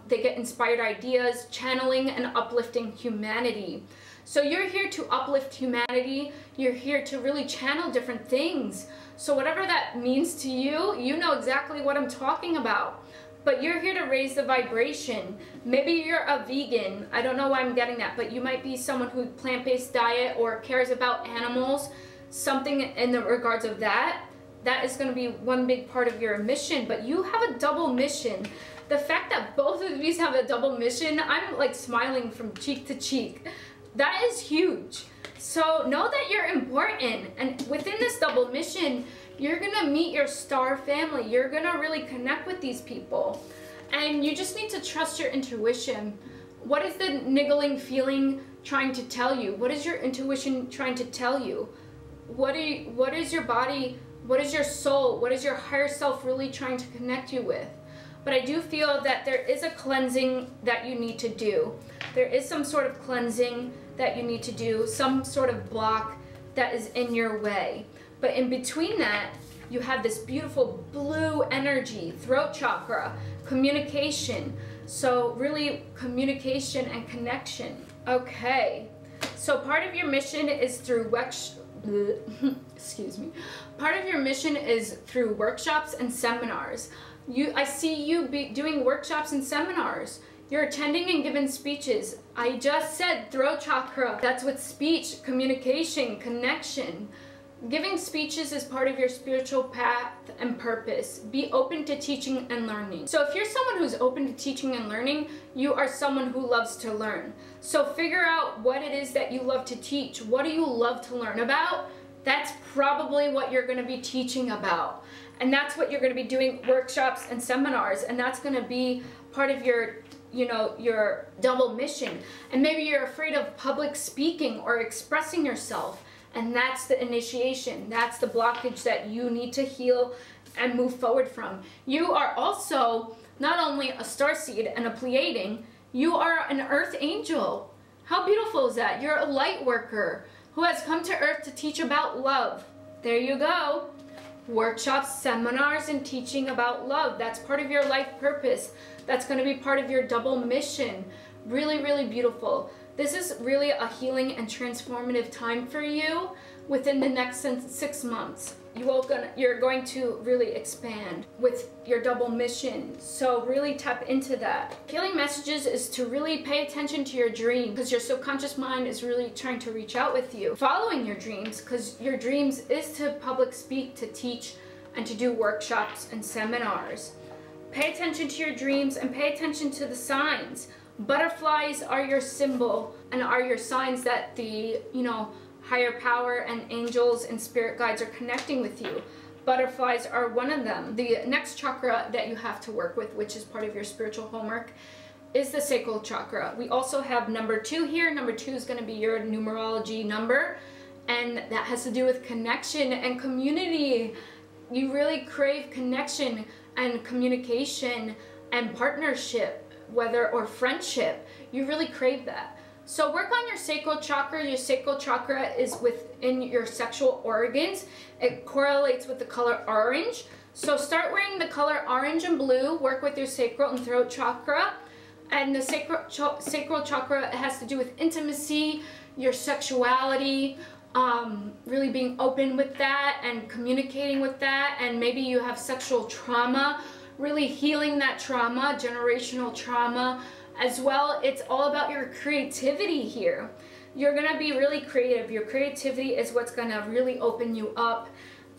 They get inspired ideas, channeling and uplifting humanity. So you're here to uplift humanity. You're here to really channel different things. So whatever that means to you, you know exactly what I'm talking about. But you're here to raise the vibration. Maybe you're a vegan. I don't know why I'm getting that, but you might be someone who plant-based diet or cares about animals. Something in the regards of that. That is going to be one big part of your mission. But you have a double mission. The fact that both of these have a double mission, I'm like smiling from cheek to cheek. That is huge. So know that you're important, and within this double mission, you're gonna meet your star family. You're gonna really connect with these people, and you just need to trust your intuition. What is the niggling feeling trying to tell you? What is your intuition trying to tell you? What is your body, what is your soul, what is your higher self really trying to connect you with? But I do feel that there is a cleansing that you need to do. There is some sort of cleansing that you need to do, some sort of block that is in your way. But in between that, you have this beautiful blue energy, throat chakra, communication. So really communication and connection. Okay, so part of your mission is through excuse me. Part of your mission is through workshops and seminars. I see you doing workshops and seminars. You're attending and giving speeches. I just said throat chakra. That's with speech, communication, connection. Giving speeches is part of your spiritual path and purpose. Be open to teaching and learning. So if you're someone who's open to teaching and learning, you are someone who loves to learn. So figure out what it is that you love to teach. What do you love to learn about? That's probably what you're going to be teaching about. And that's what you're going to be doing, workshops and seminars. And that's going to be part of your, your double mission. And maybe you're afraid of public speaking or expressing yourself. And that's the initiation. That's the blockage that you need to heal and move forward from. You are also not only a starseed and a Pleiadian, you are an earth angel. How beautiful is that? You're a light worker who has come to earth to teach about love. There you go. Workshops, seminars, and teaching about love. That's part of your life purpose. That's going to be part of your double mission. Really, really beautiful. This is really a healing and transformative time for you within the next 6 months. You're going to really expand with your double mission. So really tap into that. Healing messages is to really pay attention to your dream, because your subconscious mind is really trying to reach out with you. Following your dreams, because your dreams is to public speak, to teach, and to do workshops and seminars. Pay attention to your dreams and pay attention to the signs. Butterflies are your symbol and are your signs that the, higher power and angels and spirit guides are connecting with you. Butterflies are one of them. The next chakra that you have to work with, which is part of your spiritual homework, is the sacral chakra. We also have number 2 here. Number 2 is going to be your numerology number, and that has to do with connection and community. You really crave connection and communication and partnership, or friendship. You really crave that. So work on your sacral chakra. Your sacral chakra is within your sexual organs. It correlates with the color orange. So start wearing the color orange and blue. Work with your sacral and throat chakra. And the sacral chakra has to do with intimacy, your sexuality, really being open with that and communicating with that. And maybe you have sexual trauma, really healing that trauma, generational trauma. As well, it's all about your creativity here. You're going to be really creative. Your creativity is what's going to really open you up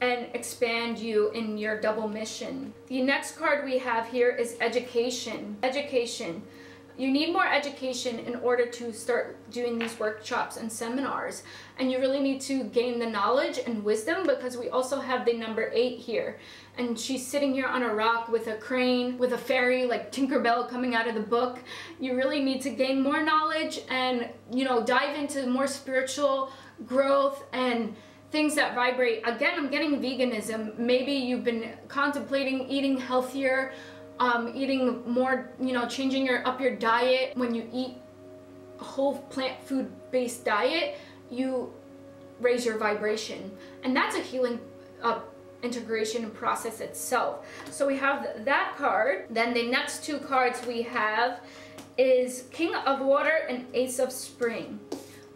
and expand you in your double mission. The next card we have here is education. Education. You need more education in order to start doing these workshops and seminars. And you really need to gain the knowledge and wisdom, because we also have the number 8 here. And she's sitting here on a rock with a crane, with a fairy like Tinkerbell coming out of the book. You really need to gain more knowledge and, dive into more spiritual growth and things that vibrate. Again, I'm getting veganism. Maybe you've been contemplating eating healthier, eating more, changing up your diet. When you eat a whole plant food based diet, you raise your vibration, and that's a healing integration process itself. So we have that card. Then the next 2 cards we have is King of Water and Ace of Spring.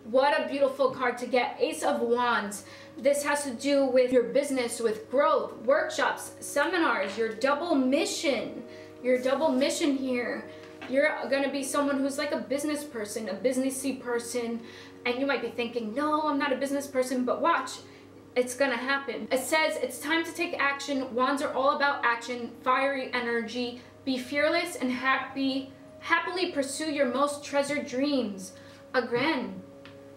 What a beautiful card to get. Ace of Wands. This has to do with your business, with growth, workshops, seminars, your double mission. Your double mission here. You're going to be someone who's like a business person, a businessy person, and you might be thinking, no, I'm not a business person, but watch. It's going to happen. It says it's time to take action. Wands are all about action, fiery energy, Be fearless and happily pursue your most treasured dreams. Again,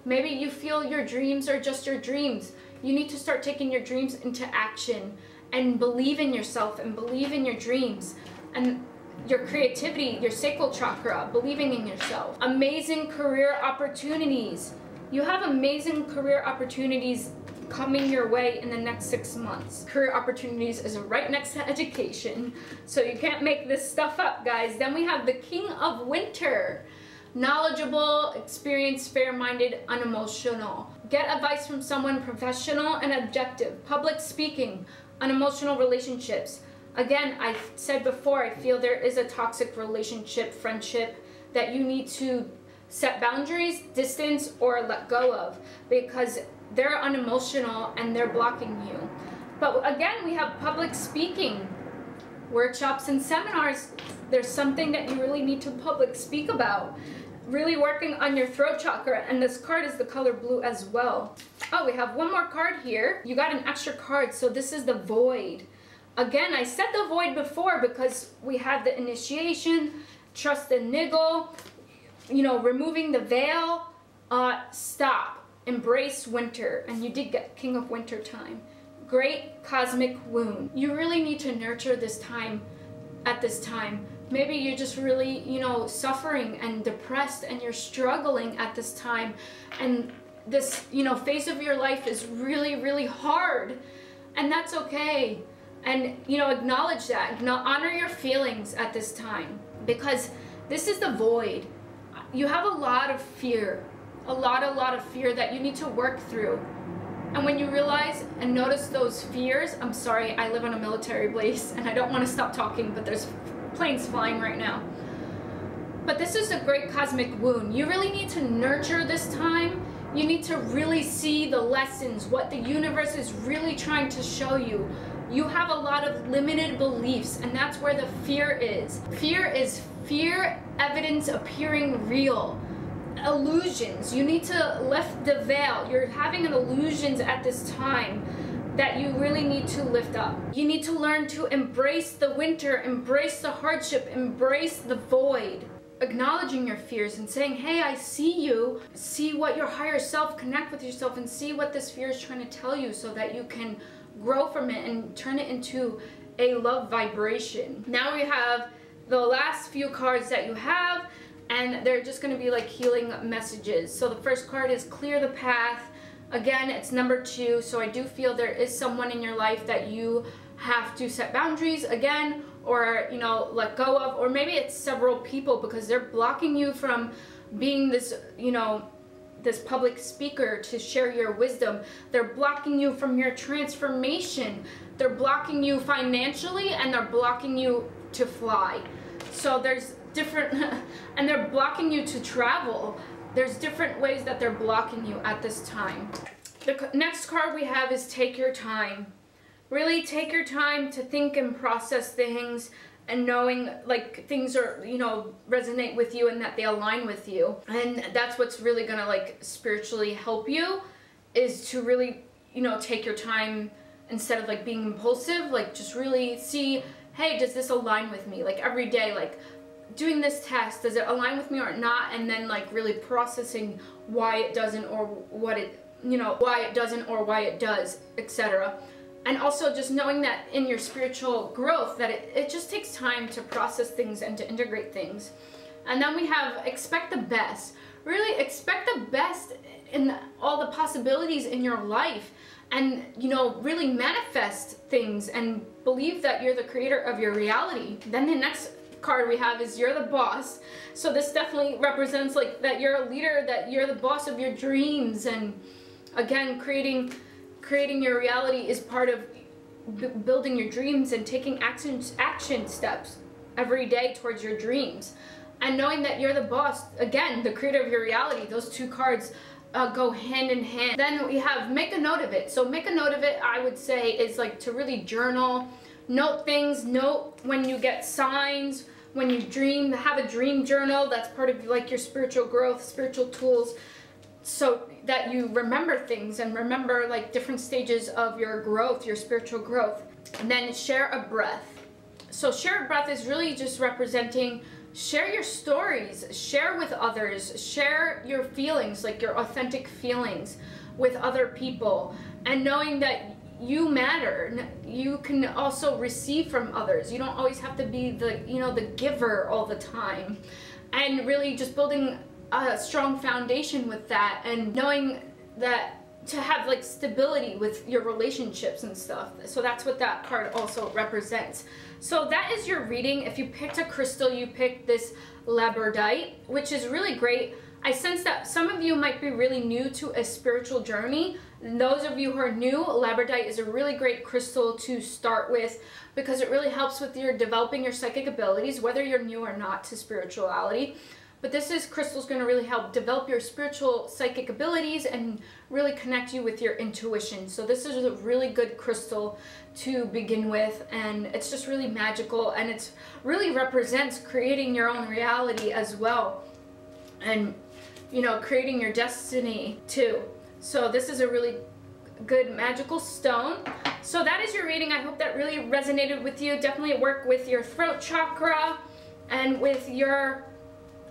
maybe you feel your dreams are just your dreams. You need to start taking your dreams into action and believe in yourself and believe in your dreams and your creativity, your sacral chakra, believing in yourself. Amazing career opportunities. You have amazing career opportunities coming your way in the next 6 months. Career opportunities is right next to education, so you can't make this stuff up, guys. Then we have the King of Winter. Knowledgeable, experienced, fair-minded, unemotional. Get advice from someone professional and objective. Public speaking, unemotional relationships. Again, I said before, I feel there is a toxic relationship, friendship, that you need to set boundaries, distance, or let go of, because they're unemotional and they're blocking you. But again, we have public speaking, workshops and seminars. There's something that you really need to public speak about. Really working on your throat chakra, and this card is the color blue as well. Oh, we have one more card here. You got an extra card, so this is the Void. Again, I said the Void before because we had the initiation, trust and niggle, you know, removing the veil, stop, embrace winter, and you did get King of Winter time. Great cosmic wound. You really need to nurture this time at this time. Maybe you're just really, you know, suffering and depressed and you're struggling at this time, and this, you know, phase of your life is really, really hard, and that's okay. And, you know, acknowledge that. Honor your feelings at this time, because this is the Void. You have a lot of fear, a lot of fear that you need to work through. And when you realize and notice those fears, I'm sorry, I live on a military base and I don't want to stop talking, but there's planes flying right now. But this is a great cosmic wound. You really need to nurture this time. You need to really see the lessons, what the universe is really trying to show you. You have a lot of limited beliefs, and that's where the fear is. Fear is fear evidence appearing real. Illusions. You need to lift the veil. You're having an illusions at this time that you really need to lift up. You need to learn to embrace the winter, embrace the hardship, embrace the void. Acknowledging your fears and saying, hey, I see you. See what your higher self, connect with yourself and see what this fear is trying to tell you so that you can grow from it and turn it into a love vibration. Now we have the last few cards that you have, and they're just going to be like healing messages. So the first card is clear the path. Again, it's number 2, so I do feel there is someone in your life that you have to set boundaries again, or, you know, let go of, or maybe it's several people because they're blocking you from being this, you know, this public speaker to share your wisdom. They're blocking you from your transformation. They're blocking you financially, and they're blocking you to fly. So there's different, and they're blocking you to travel. There's different ways that they're blocking you at this time. The next card we have is take your time. Really take your time to think and process things, and knowing like things are, you know, resonate with you and that they align with you. And that's what's really gonna like spiritually help you, is to really, you know, take your time instead of like being impulsive. Like just really see, hey, does this align with me? Like every day, like doing this test, does it align with me or not? And then like really processing why it doesn't, or what it, you know, why it doesn't or why it does, etc. And also just knowing that in your spiritual growth that it just takes time to process things and to integrate things. And then we have expect the best. Really expect the best in all the possibilities in your life, and, you know, really manifest things and believe that you're the creator of your reality. Then the next card we have is you're the boss. So this definitely represents like that you're a leader, that you're the boss of your dreams, and again, creating your reality is part of building your dreams and taking action steps every day towards your dreams. And knowing that you're the boss, again, the creator of your reality, those two cards go hand in hand. Then we have make a note of it. So make a note of it, I would say, is like to really journal, note things, note when you get signs, when you dream, have a dream journal. That's part of like your spiritual growth, spiritual tools, so that you remember things and remember like different stages of your growth, your spiritual growth. And then share a breath. So share breath is really just representing, share your stories, share with others, share your feelings, like your authentic feelings with other people, and knowing that you matter. You can also receive from others. You don't always have to be the, you know, the giver all the time. And really just building a strong foundation with that, and knowing that to have like stability with your relationships and stuff. So that's what that card also represents. So that is your reading. If you picked a crystal, you picked this labradorite, which is really great. I sense that some of you might be really new to a spiritual journey. And those of you who are new, labradorite is a really great crystal to start with, because it really helps with your developing your psychic abilities, whether you're new or not to spirituality. But this crystal is going to really help develop your spiritual psychic abilities and really connect you with your intuition. So this is a really good crystal to begin with, and it's just really magical, and it really represents creating your own reality as well, and you know, creating your destiny too. So this is a really good magical stone. So that is your reading. I hope that really resonated with you. Definitely work with your throat chakra and with your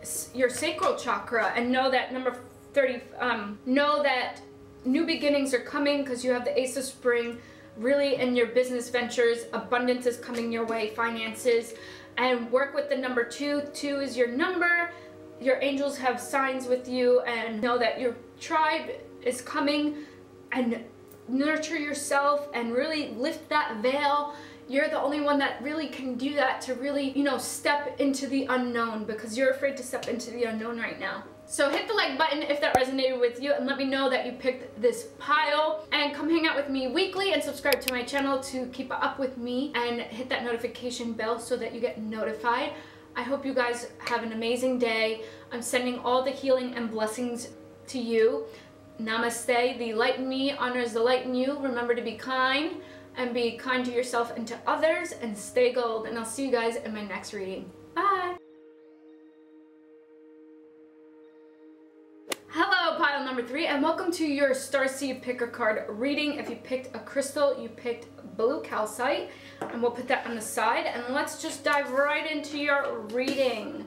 sacral chakra, and know that number 30, know that new beginnings are coming, because you have the Ace of Spring really in your business ventures. Abundance is coming your way, finances, and work with the number 2. 2 is your number. Your angels have signs with you, and know that your tribe is coming, and nurture yourself and really lift that veil. You're the only one that really can do that, to really, you know, step into the unknown, because you're afraid to step into the unknown right now. So hit the like button if that resonated with you, and let me know that you picked this pile, and come hang out with me weekly and subscribe to my channel to keep up with me, and hit that notification bell so that you get notified. I hope you guys have an amazing day. I'm sending all the healing and blessings to you. Namaste. The light in me honors the light in you. Remember to be kind, and be kind to yourself and to others, and stay gold. And I'll see you guys in my next reading. Bye. Hello, pile number 3, and welcome to your Starseed Pick a Card reading. If you picked a crystal, you picked blue calcite, and we'll put that on the side, and let's just dive right into your reading.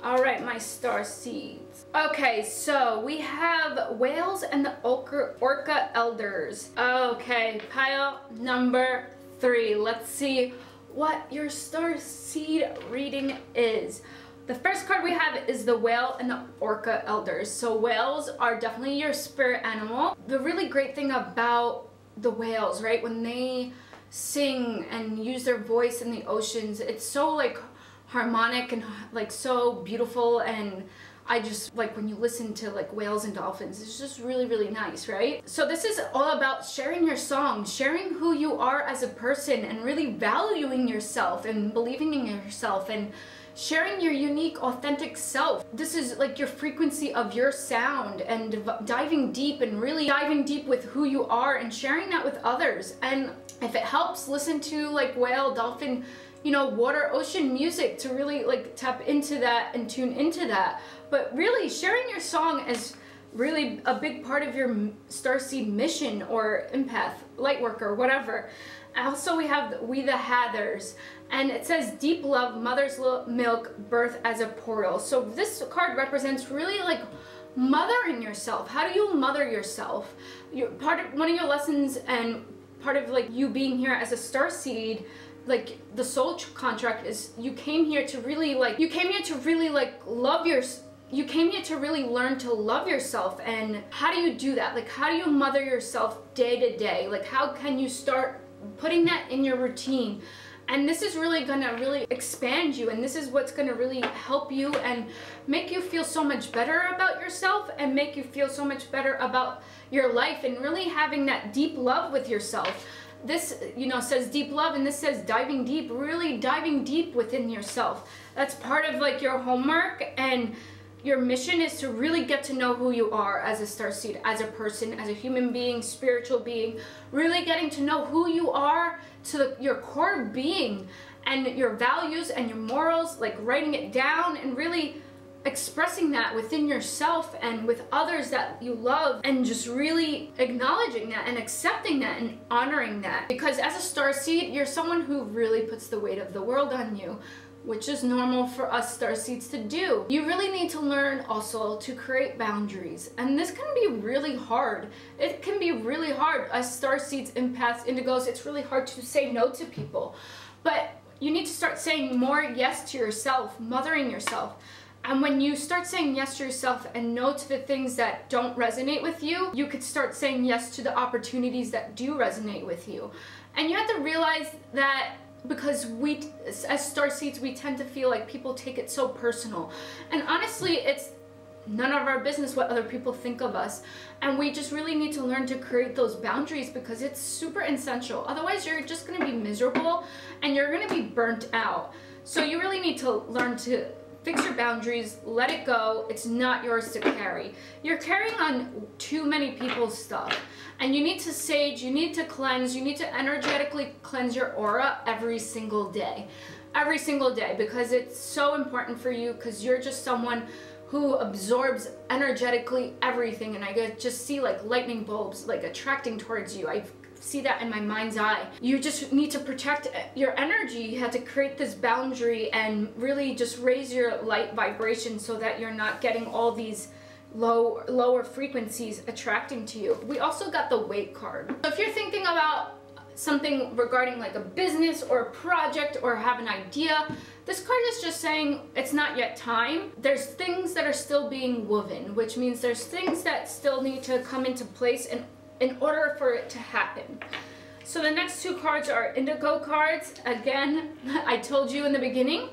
All right, my star seeds. Okay, so we have whales and the orca elders. Okay, pile number 3. Let's see what your star seed reading is. The first card we have is the whale and the orca elders. So whales are definitely your spirit animal. The really great thing about the whales, right, when they sing and use their voice in the oceans, it's so like harmonic and like so beautiful, and I just like when you listen to like whales and dolphins, it's just really, really nice, right? So this is all about sharing your song, sharing who you are as a person, and really valuing yourself and believing in yourself, and sharing your unique, authentic self. This is like your frequency of your sound, and diving deep, and really diving deep with who you are, and sharing that with others. And if it helps, listen to like whale, dolphin, you know, water, ocean music to really like tap into that and tune into that. But really sharing your song is really a big part of your starseed mission, or empath, light worker, whatever. Also, we have We the Hathers, and it says deep love, mother's milk, birth as a portal. So this card represents really like mothering yourself. How do you mother yourself? One of your lessons, and part of like you being here as a starseed, like the soul contract, is you came here to really like, you came here to really like love you came here to really learn to love yourself. And how do you do that? Like, how do you mother yourself day to day? Like, how can you start putting that in your routine? And this is really gonna really expand you, and this is what's gonna really help you and make you feel so much better about yourself, and make you feel so much better about your life, and really having that deep love with yourself. This, you know, says deep love, and this says diving deep, really diving deep within yourself. That's part of like your homework, and your mission is to really get to know who you are as a starseed, as a person, as a human being, spiritual being, really getting to know who you are to your core being, and your values and your morals, like writing it down and really expressing that within yourself and with others that you love, and just really acknowledging that and accepting that and honoring that. Because as a starseed, you're someone who really puts the weight of the world on you, which is normal for us starseeds to do. You really need to learn also to create boundaries, and this can be really hard. It can be really hard as starseeds, empaths, indigos. It's really hard to say no to people, but you need to start saying more yes to yourself, mothering yourself. And when you start saying yes to yourself and no to the things that don't resonate with you, you could start saying yes to the opportunities that do resonate with you. And you have to realize that because we, as starseeds, we tend to feel like people take it so personal. And honestly, it's none of our business what other people think of us. And we just really need to learn to create those boundaries, because it's super essential. Otherwise, you're just going to be miserable and you're going to be burnt out. So you really need to learn to fix your boundaries, let it go. It's not yours to carry. You're carrying on too many people's stuff. And you need to sage, you need to cleanse, you need to energetically cleanse your aura every single day. Every single day, because it's so important for you, because you're just someone who absorbs energetically everything. And I just see like lightning bulbs like attracting towards you. I see that in my mind's eye. You just need to protect your energy. You have to create this boundary and really just raise your light vibration so that you're not getting all these lower frequencies attracting to you. We also got the Wait card. So if you're thinking about something regarding like a business or a project or have an idea, this card is just saying it's not yet time. There's things that are still being woven, which means there's things that still need to come into place in order for it to happen. So the next two cards are Indigo cards. Again, I told you in the beginning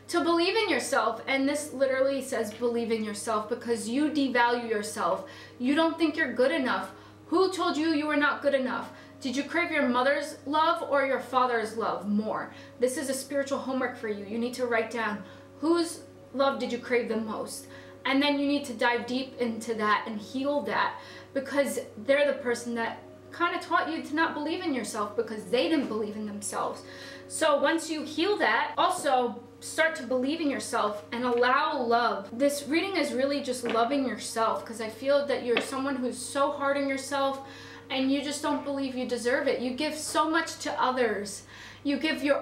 to believe in yourself, and this literally says believe in yourself, because you devalue yourself. You don't think you're good enough. Who told you you were not good enough? Did you crave your mother's love or your father's love more? This is a spiritual homework for you. You need to write down whose love did you crave the most, and then you need to dive deep into that and heal that, because they're the person that kind of taught you to not believe in yourself because they didn't believe in themselves. So once you heal that, also start to believe in yourself and allow love. This reading is really just loving yourself, because I feel that you're someone who's so hard on yourself and you just don't believe you deserve it. You give so much to others. You give your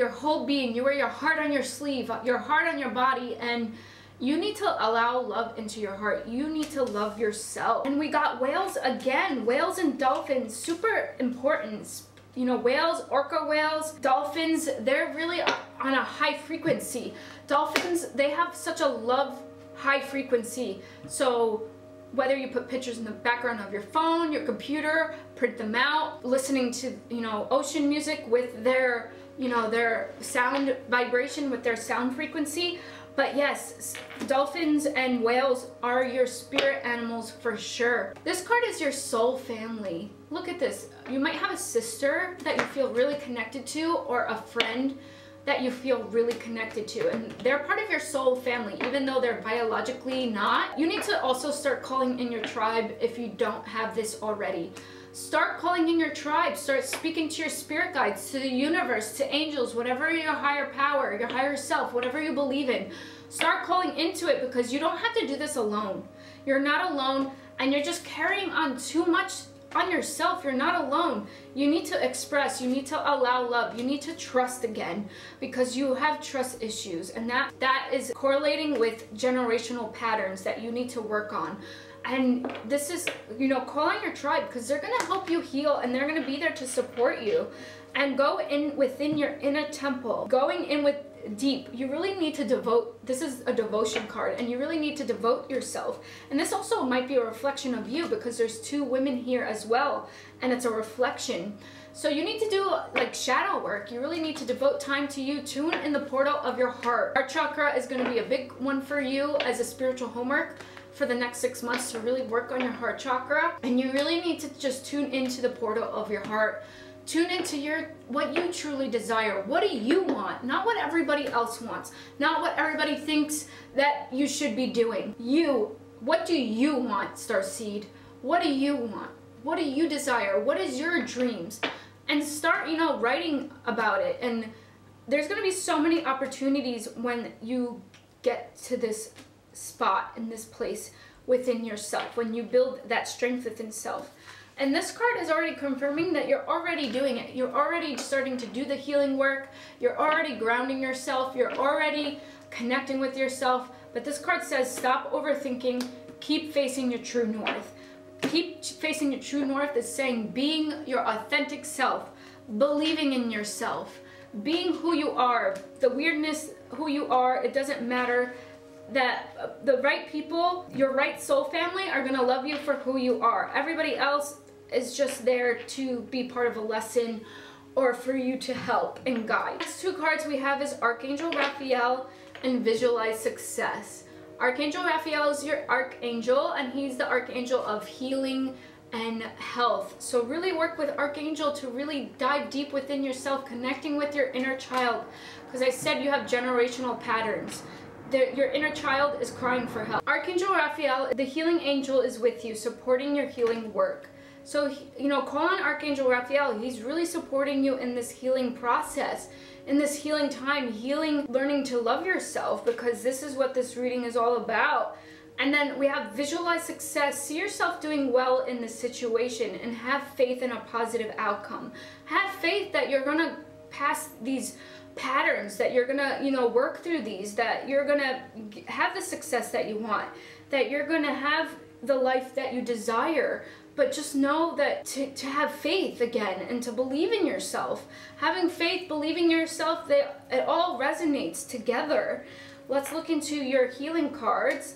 whole being. You wear your heart on your sleeve, your heart on your body, and you need to allow love into your heart. You need to love yourself. And we got whales again. Whales and dolphins, super important. You know, whales, orca whales, dolphins, they're really on a high frequency. Dolphins, they have such a love high frequency. So whether you put pictures in the background of your phone, your computer, print them out, listening to, you know, ocean music with their, you know, their sound vibration, with their sound frequency. But yes, dolphins and whales are your spirit animals for sure. This card is your soul family. Look at this. You might have a sister that you feel really connected to, or a friend that you feel really connected to, and they're part of your soul family, even though they're biologically not. You need to also start calling in your tribe if you don't have this already. Start calling in your tribe. Start speaking to your spirit guides, to the universe, to angels, whatever your higher power, your higher self, whatever you believe in. Start calling into it, because you don't have to do this alone. You're not alone, and you're just carrying on too much on yourself. You're not alone. You need to express, you need to allow love, you need to trust again, because you have trust issues, and that is correlating with generational patterns that you need to work on. And this is, you know, call on your tribe, because they're going to help you heal, and they're going to be there to support you. And go in within your inner temple, going in with deep. You really need to devote. This is a devotion card, and you really need to devote yourself. And this also might be a reflection of you, because there's two women here as well, and it's a reflection. So you need to do like shadow work. You really need to devote time to you. Tune in the portal of your heart. Heart chakra is going to be a big one for you as a spiritual homework for the next 6 months, to really work on your heart chakra. And you really need to just tune into the portal of your heart. Tune into what you truly desire. What do you want? Not what everybody else wants. Not what everybody thinks that you should be doing. You, what do you want, Starseed? What do you want? What do you desire? What is your dreams? And start, you know, writing about it. And there's going to be so many opportunities when you get to this spot, in this place within yourself, when you build that strength within self. And this card is already confirming that you're already doing it. You're already starting to do the healing work. You're already grounding yourself. You're already connecting with yourself. But this card says stop overthinking. Keep facing your true north. Keep facing your true north is saying being your authentic self, believing in yourself, being who you are, the weirdness, who you are. It doesn't matter. That the right people, your right soul family, are going to love you for who you are. Everybody else is just there to be part of a lesson or for you to help and guide. Next two cards we have is Archangel Raphael and Visualize Success. Archangel Raphael is your archangel, and he's the archangel of healing and health. So really work with Archangel to really dive deep within yourself, connecting with your inner child, because I said you have generational patterns. Your inner child is crying for help. Archangel Raphael, the healing angel, is with you, supporting your healing work. So, you know, call on Archangel Raphael. He's really supporting you in this healing process, in this healing time, healing, learning to love yourself, because this is what this reading is all about. And then we have Visualize Success. See yourself doing well in this situation and have faith in a positive outcome. Have faith that you're going to pass these patterns, that you're gonna, you know, work through these, that you're gonna have the success that you want, that you're gonna have the life that you desire. But just know that to have faith again and to believe in yourself. Having faith, believing in yourself, it all resonates together. Let's look into your healing cards.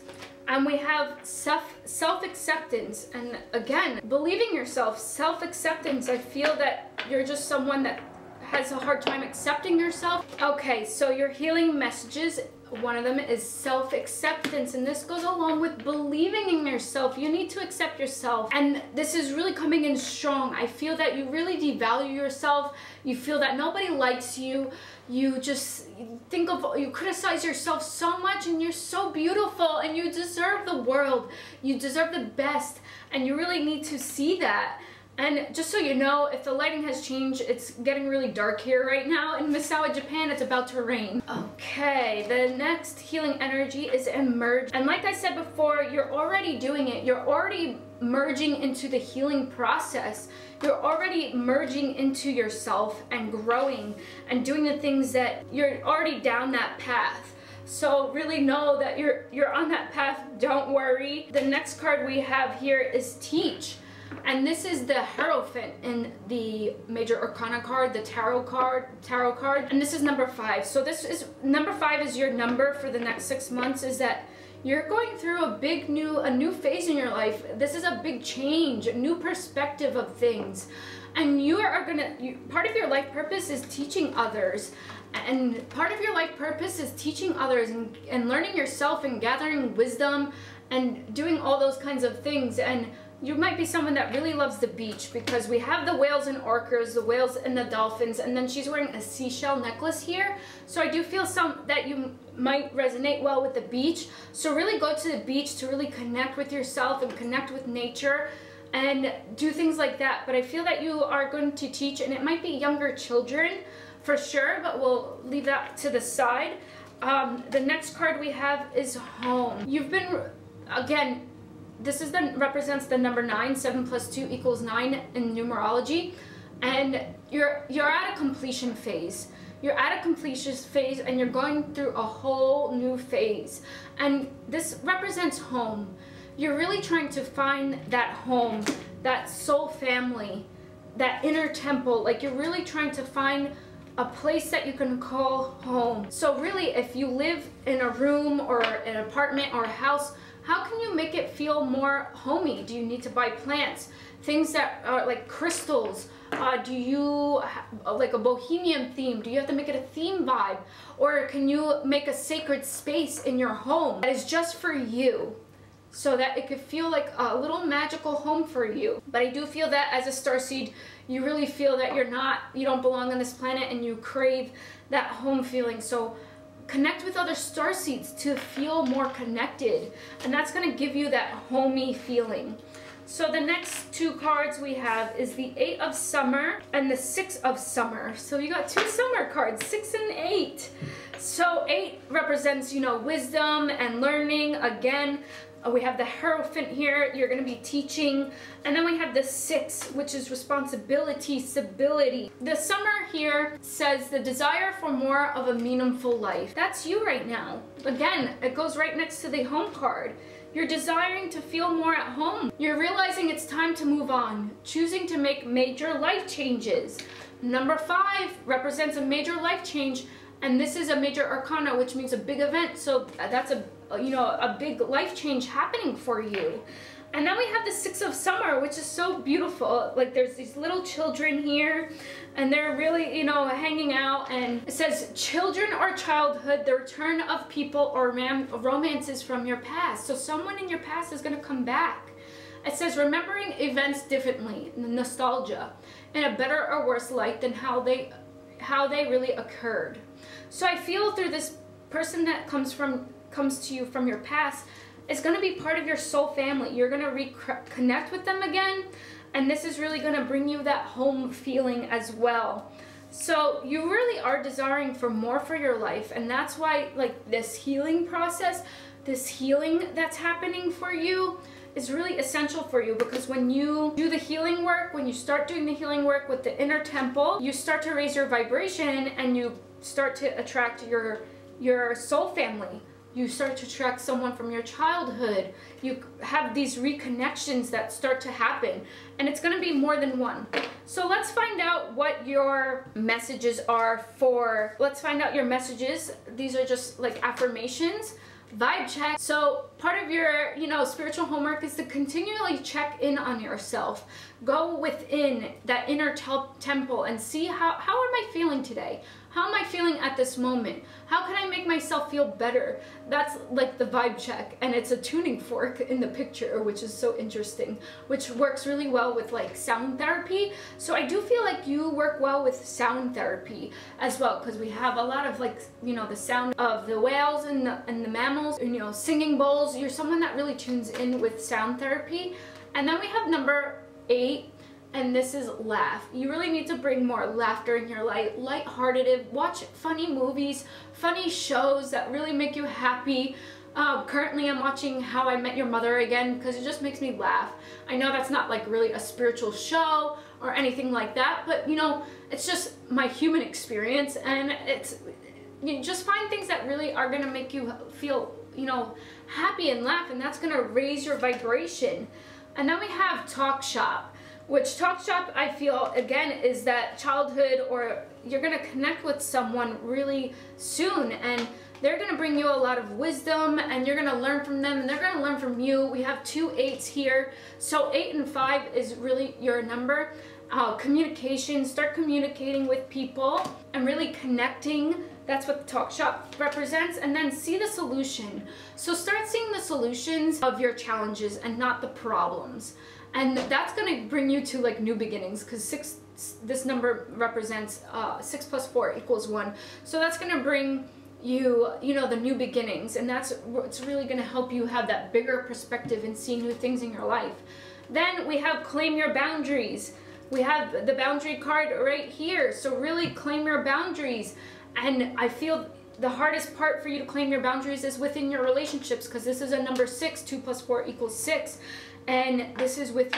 And we have self-acceptance. And again, believing yourself, self-acceptance. I feel that you're just someone that has a hard time accepting yourself. Okay, so your healing messages, one of them is self-acceptance, and this goes along with believing in yourself. You need to accept yourself, and this is really coming in strong. I feel that you really devalue yourself. You feel that nobody likes you. You just you criticize yourself so much, and you're so beautiful, and you deserve the world. You deserve the best, and you really need to see that. And just so you know, if the lighting has changed, it's getting really dark here right now in Misawa, Japan. It's about to rain. Okay, the next healing energy is Emerge. And like I said before, you're already doing it. You're already merging into the healing process. You're already merging into yourself and growing and doing the things that you're already down that path. So really know that you're on that path. Don't worry. The next card we have here is Teach. And this is the Hierophant in the Major Arcana card, the tarot card, and this is number 5. So this is number 5 is your number for the next 6 months. Is that you're going through a new phase in your life. This is a big change, a new perspective of things, and part of your life purpose is teaching others. And part of your life purpose is teaching others and learning yourself and gathering wisdom and doing all those kinds of things. And you might be someone that really loves the beach, because we have the whales and orcas, the whales and the dolphins, and then she's wearing a seashell necklace here. So I do feel that you might resonate well with the beach. So really go to the beach to really connect with yourself and connect with nature and do things like that. But I feel that you are going to teach, and it might be younger children for sure, but we'll leave that to the side. The next card we have is Home. You've been, again, this represents the number 9. 7 + 2 = 9 in numerology, and you're at a completion phase. You're at a completion phase, and you're going through a whole new phase. And this represents home. You're really trying to find that home, that soul family, that inner temple. Like, you're really trying to find a place that you can call home. So really, if you live in a room or an apartment or a house, how can you make it feel more homey? Do you need to buy plants? Things that are like crystals? Do you like a bohemian theme? Do you have to make it a theme vibe? Or can you make a sacred space in your home that is just for you, so that it could feel like a little magical home for you? But I do feel that as a starseed, you really feel that you don't belong on this planet, and you crave that home feeling. So connect with other starseeds to feel more connected, and that's going to give you that homey feeling. So the next two cards we have is the 8 of Summer and the 6 of Summer. So you got 2 summer cards, 6 and 8. So 8 represents, you know, wisdom and learning. Again, we have the Hierophant here, you're going to be teaching. And then we have the 6, which is responsibility, stability. The Summer here says the desire for more of a meaningful life. That's you right now. Again, it goes right next to the Home card. You're desiring to feel more at home. You're realizing it's time to move on, choosing to make major life changes. Number 5 represents a major life change, and this is a major arcana, which means a big event. So that's a big life change happening for you. And then we have the 6 of Summer, which is so beautiful. Like, there's these little children here, and they're really, you know, hanging out. And it says, children or childhood, the return of people or romances from your past. So someone in your past is going to come back. It says, remembering events differently, nostalgia, in a better or worse light than how they really occurred. So I feel through this person that comes to you from your past, it's going to be part of your soul family. You're going to reconnect with them again, and this is really going to bring you that home feeling as well. So you really are desiring for more for your life, and that's why, like, this healing process, this healing that's happening for you is really essential for you, because when you do the healing work, when you start doing the healing work with the inner temple, you start to raise your vibration and you start to attract your soul family. You start to attract someone from your childhood. You have these reconnections that start to happen, and it's going to be more than one. So let's find out what your messages are for. Let's find out your messages. These are just like affirmations. Vibe check. So part of your, you know, spiritual homework is to continually check in on yourself. Go within that inner temple and see how am I feeling today? How am I feeling at this moment? How can I make myself feel better? That's like the vibe check, and it's a tuning fork in the picture, which is so interesting, which works really well with like sound therapy. So I do feel like you work well with sound therapy as well, because we have a lot of, like, you know, the sound of the whales and the mammals, and, you know, singing bowls. You're someone that really tunes in with sound therapy. And then we have number 8. And this is laugh. You really need to bring more laughter in your life, lighthearted. Watch funny movies, funny shows that really make you happy. Currently I'm watching How I Met Your Mother again, because it just makes me laugh. I know that's not like really a spiritual show or anything like that, but, you know, it's just my human experience, and you just find things that really are going to make you feel, you know, happy and laugh, and that's going to raise your vibration. And then we have Talk Shop. Which Talk Shop, I feel, again, is that childhood, or you're going to connect with someone really soon, and they're going to bring you a lot of wisdom, and you're going to learn from them, and they're going to learn from you. We have 2 8s here, so 8 and 5 is really your number. Communication, start communicating with people and really connecting. That's what the Talk Shop represents. And then see the solution. So start seeing the solutions of your challenges and not the problems. And that's going to bring you to like new beginnings, because 6, this number represents 6 plus 4 equals 1. So that's going to bring you, you know, the new beginnings, and it's really going to help you have that bigger perspective and see new things in your life. Then we have claim your boundaries. We have the boundary card right here. So really claim your boundaries. And I feel the hardest part for you to claim your boundaries is within your relationships, because this is a number 6. 2 plus 4 equals 6. And this is with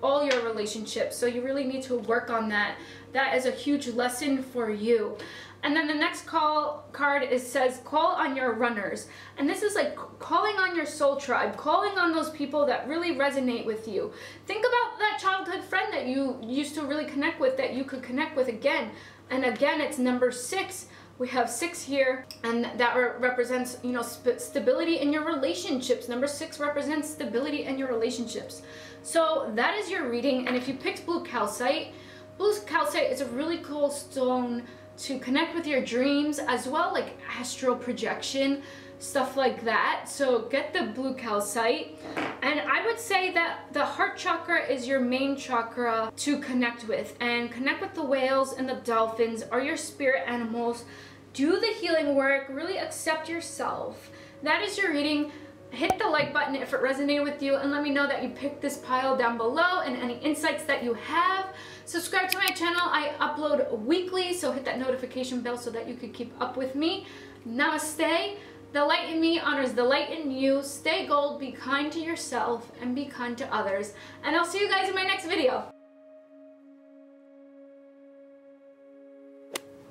all your relationships. So you really need to work on that. That is a huge lesson for you. And then the next card says call on your runners. And this is like calling on your soul tribe, calling on those people that really resonate with you. Think about that childhood friend that you used to really connect with, that you could connect with again. And again, it's number 6. We have 6 here, and that represents, you know, stability in your relationships. Number 6 represents stability in your relationships. So that is your reading. And if you picked blue calcite is a really cool stone to connect with your dreams as well, like astral projection, stuff like that. So get the blue calcite. And I would say that the heart chakra is your main chakra to connect with, and connect with the whales and the dolphins are your spirit animals. Do the healing work, really accept yourself. That is your reading. Hit the like button if it resonated with you, and let me know that you picked this pile down below and any insights that you have. Subscribe to my channel. I upload weekly, so hit that notification bell so that you can keep up with me. Namaste. The light in me honors the light in you. Stay gold, be kind to yourself, and be kind to others. And I'll see you guys in my next video.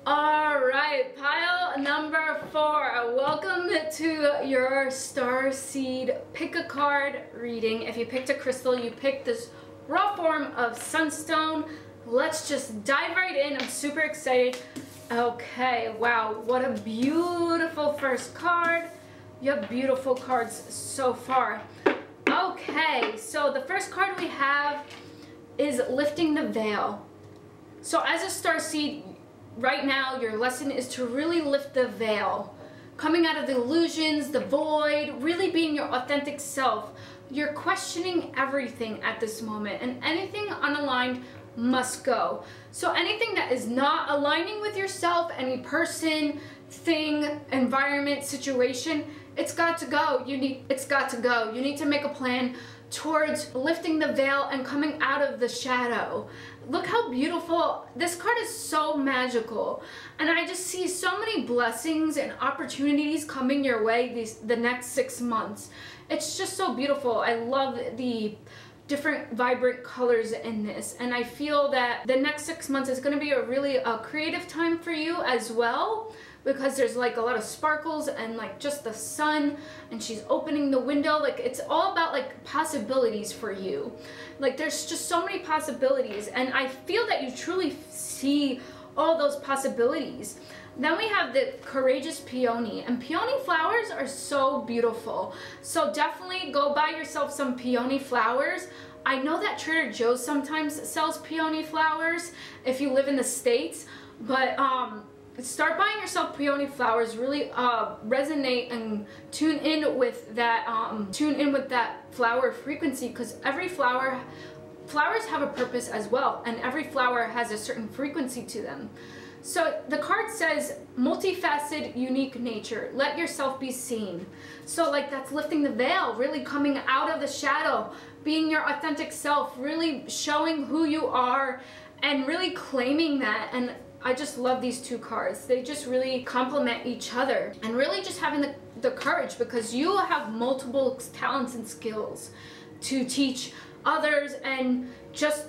Alright, pile number 4. Welcome to your Starseed Pick a Card reading. If you picked a crystal, you picked this raw form of sunstone. Let's just dive right in. I'm super excited. Okay, wow, what a beautiful first card. You have beautiful cards so far. Okay, so the first card we have is Lifting the Veil. So as a starseed, right now your lesson is to really lift the veil. Coming out of the illusions, the void, really being your authentic self. You're questioning everything at this moment, and anything unaligned must go. So anything that is not aligning with yourself, any person, thing, environment, situation, it's got to go. It's got to go. You need to make a plan towards lifting the veil and coming out of the shadow. Look how beautiful. This card is so magical, and I just see so many blessings and opportunities coming your way the next 6 months. It's just so beautiful. I love the different vibrant colors in this, and I feel that the next 6 months is going to be a really creative time for you as well, because there's like a lot of sparkles and like just the sun, and she's opening the window. Like, it's all about like possibilities for you. Like, there's just so many possibilities, and I feel that you truly see all those possibilities. Then we have the Courageous Peony, and peony flowers are so beautiful. So definitely go buy yourself some peony flowers. I know that Trader Joe's sometimes sells peony flowers if you live in the States, but start buying yourself peony flowers. Really resonate and tune in with that flower frequency, because every flowers have a purpose as well, and every flower has a certain frequency to them. So the card says multifaceted, unique nature. Let yourself be seen. So like, that's lifting the veil, really coming out of the shadow, being your authentic self, really showing who you are and really claiming that. And I just love these two cards. They just really complement each other, and really just having the courage, because you have multiple talents and skills to teach others and just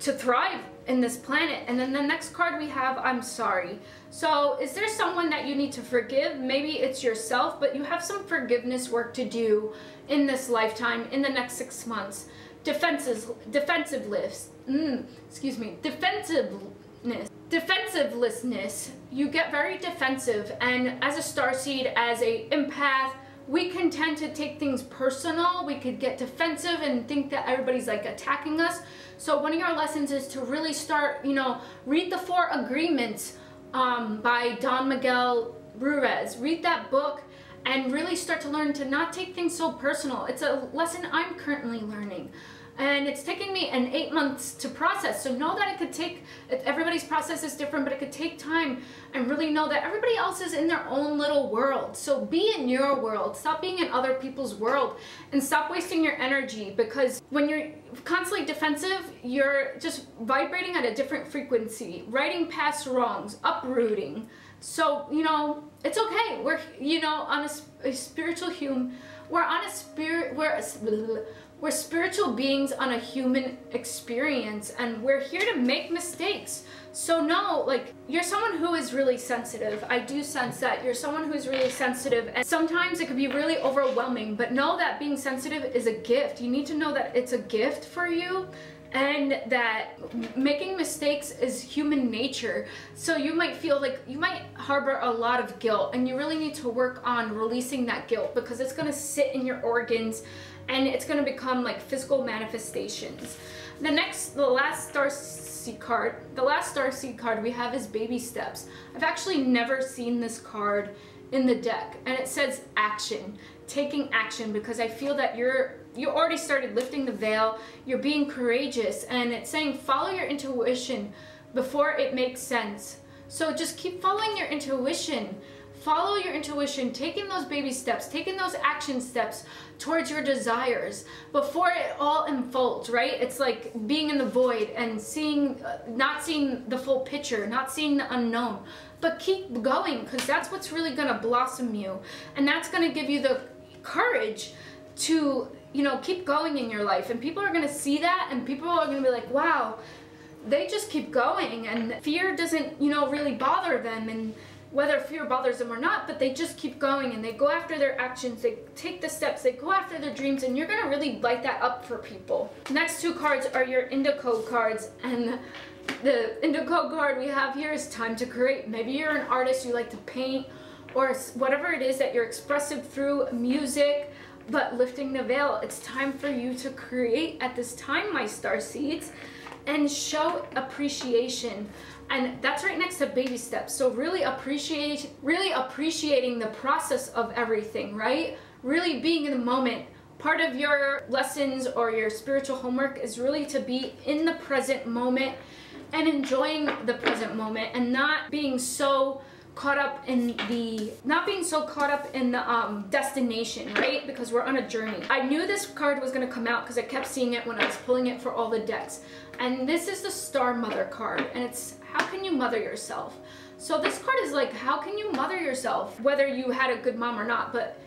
to thrive in this planet. And then the next card we have, I'm sorry. So is there someone that you need to forgive? Maybe it's yourself, but you have some forgiveness work to do in this lifetime, in the next 6 months. Defensiveness. Defensivelessness. You get very defensive, and as a starseed, as a empath, we can tend to take things personal. We could get defensive and think that everybody's like attacking us. So one of your lessons is to really start, read the 4 Agreements by Don Miguel Ruiz. Read that book and really start to learn to not take things so personal. It's a lesson I'm currently learning, and it's taken me 8 months to process. So know that it could take, everybody's process is different, but it could take time, and really know that everybody else is in their own little world. So be in your world. Stop being in other people's world, and stop wasting your energy, because when you're constantly defensive, you're just vibrating at a different frequency, righting past wrongs, uprooting. So, it's okay. We're, on a spiritual human, we're spiritual beings on a human experience, and we're here to make mistakes. So no, like, you're someone who is really sensitive. I do sense that you're someone who's really sensitive, and sometimes it could be really overwhelming, but know that being sensitive is a gift. You need to know that it's a gift for you, and that making mistakes is human nature. So you might feel like you might harbor a lot of guilt, and you really need to work on releasing that guilt, because it's going to sit in your organs, and it's going to become like physical manifestations. The last Starseed card we have is Baby Steps. I've actually never seen this card in the deck, and it says action, taking action, because I feel that you already started lifting the veil, you're being courageous, and it's saying follow your intuition before it makes sense. So just keep following your intuition. Follow your intuition, taking those baby steps, taking those action steps towards your desires before it all unfolds, right? It's like being in the void and not seeing the full picture, not seeing the unknown. But keep going, because that's what's really gonna blossom you. And that's gonna give you the courage to, you know, keep going in your life. And people are gonna see that, and people are gonna be like, wow, they just keep going, and fear doesn't, you know, really bother them. And whether fear bothers them or not, but they just keep going and they go after their actions, they take the steps, they go after their dreams, and you're gonna really light that up for people. Next two cards are your Indigo cards, and the Indigo card we have here is time to create. Maybe you're an artist, you like to paint, or whatever it is that you're expressive through music, but lifting the veil. It's time for you to create at this time, my star seeds, and show appreciation. And that's right next to baby steps. So really appreciating the process of everything, right? Really being in the moment. Part of your lessons or your spiritual homework is really to be in the present moment and enjoying the present moment, and not being so caught up in the destination, right? Because we're on a journey. I knew this card was going to come out because I kept seeing it when I was pulling it for all the decks. And this is the Star Mother card, and it's how can you mother yourself? So this card is like, how can you mother yourself? Whether you had a good mom or not, but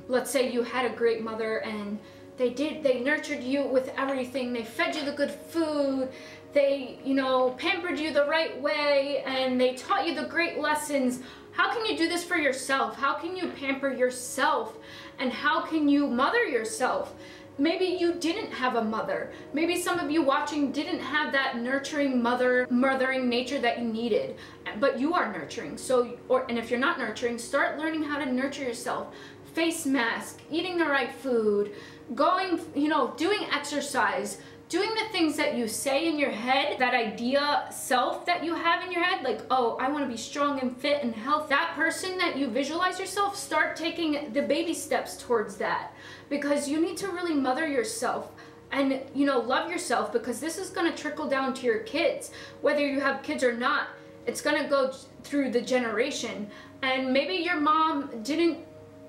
let's say you had a great mother and they nurtured you with everything. They fed you the good food. They, you know, pampered you the right way, and they taught you the great lessons. How can you do this for yourself? How can you pamper yourself? And how can you mother yourself? Maybe you didn't have a mother. Maybe some of you watching didn't have that nurturing mothering nature that you needed, but you are nurturing. And if you're not nurturing, start learning how to nurture yourself. Face mask, eating the right food, going, you know, doing exercise, doing the things that you say in your head, that idea self that you have in your head, like, oh, I want to be strong and fit and healthy. That person that you visualize yourself, start taking the baby steps towards that, because you need to really mother yourself and, you know, love yourself, because this is going to trickle down to your kids. Whether you have kids or not, it's going to go through the generation. And maybe your mom didn't,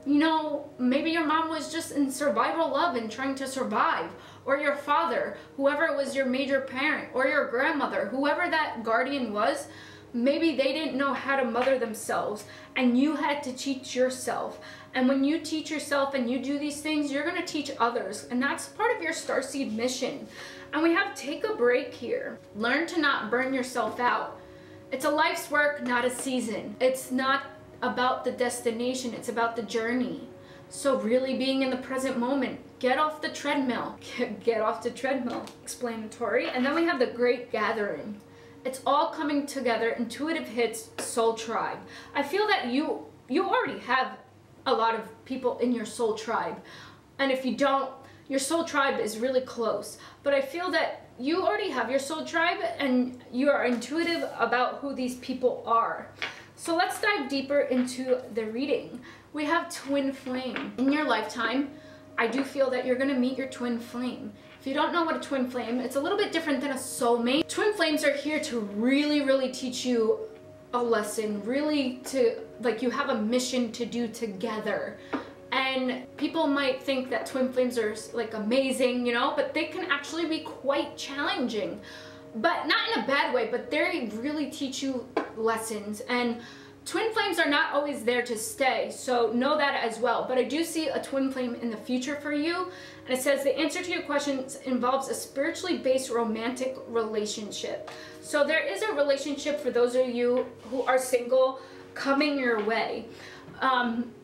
you know, maybe your mom was just in survival love and trying to survive, or your father, whoever was your major parent, or your grandmother, whoever that guardian was, maybe they didn't know how to mother themselves, and you had to teach yourself. And when you teach yourself and you do these things, you're going to teach others, and that's part of your starseed mission. And we have take a break here. Learn to not burn yourself out. It's a life's work, not a season. It's not about the destination, it's about the journey. So really being in the present moment. Get off the treadmill. Get off the treadmill. Explanatory. And then we have the Great Gathering. It's all coming together. Intuitive hits, soul tribe. I feel that you already have a lot of people in your soul tribe. And if you don't, your soul tribe is really close. But I feel that you already have your soul tribe and you are intuitive about who these people are. So let's dive deeper into the reading. We have twin flame. In your lifetime, I do feel that you're going to meet your twin flame. If you don't know what a twin flame, it's a little bit different than a soulmate. Twin flames are here to really, really teach you a lesson, really to, like, you have a mission to do together. And people might think that twin flames are like amazing, you know, but they can actually be quite challenging. But not in a bad way, but they really teach you lessons. And twin flames are not always there to stay, so know that as well. But I do see a twin flame in the future for you. And it says the answer to your questions involves a spiritually based romantic relationship. So there is a relationship for those of you who are single coming your way.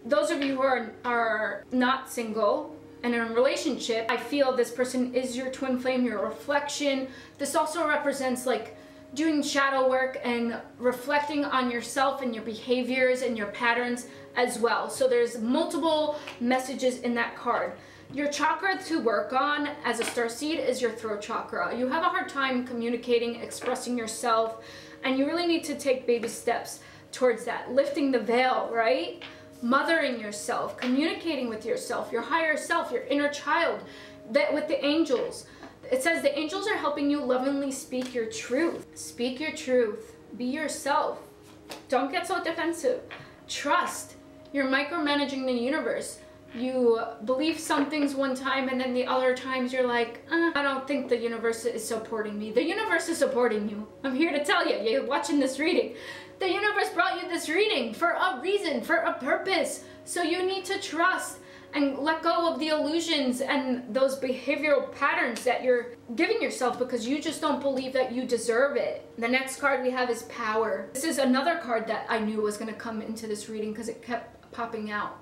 Those of you who are not single and in a relationship, I feel this person is your twin flame, your reflection. This also represents like doing shadow work and reflecting on yourself and your behaviors and your patterns as well. So there's multiple messages in that card. Your chakra to work on as a starseed is your throat chakra. You have a hard time communicating, expressing yourself, and you really need to take baby steps towards that. Lifting the veil, right? Mothering yourself, communicating with yourself, your higher self, your inner child, that with the angels. It says the angels are helping you lovingly speak your truth. Speak your truth. Be yourself. Don't get so defensive. trust. You're micromanaging the universe. You believe some things one time and then the other times you're like, I don't think the universe is supporting me. The universe is supporting you. I'm here to tell you, you're watching this reading. The universe brought you this reading for a reason, for a purpose. So you need to trust and let go of the illusions and those behavioral patterns that you're giving yourself because you just don't believe that you deserve it. The next card we have is Power. This is another card that I knew was going to come into this reading because it kept popping out.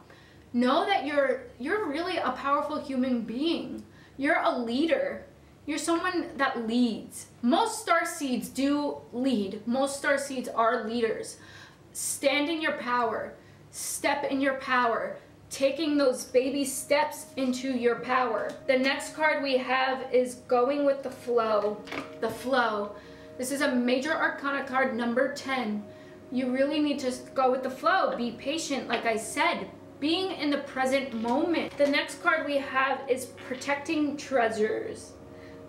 Know that you're really a powerful human being. You're a leader. You're someone that leads. Most starseeds do lead. Most starseeds are leaders. Stand in your power. Step in your power. Taking those baby steps into your power. The next card we have is Going with the Flow. The Flow. This is a major arcana card, number 10. You really need to go with the flow. Be patient, like I said. Being in the present moment. The next card we have is Protecting Treasures.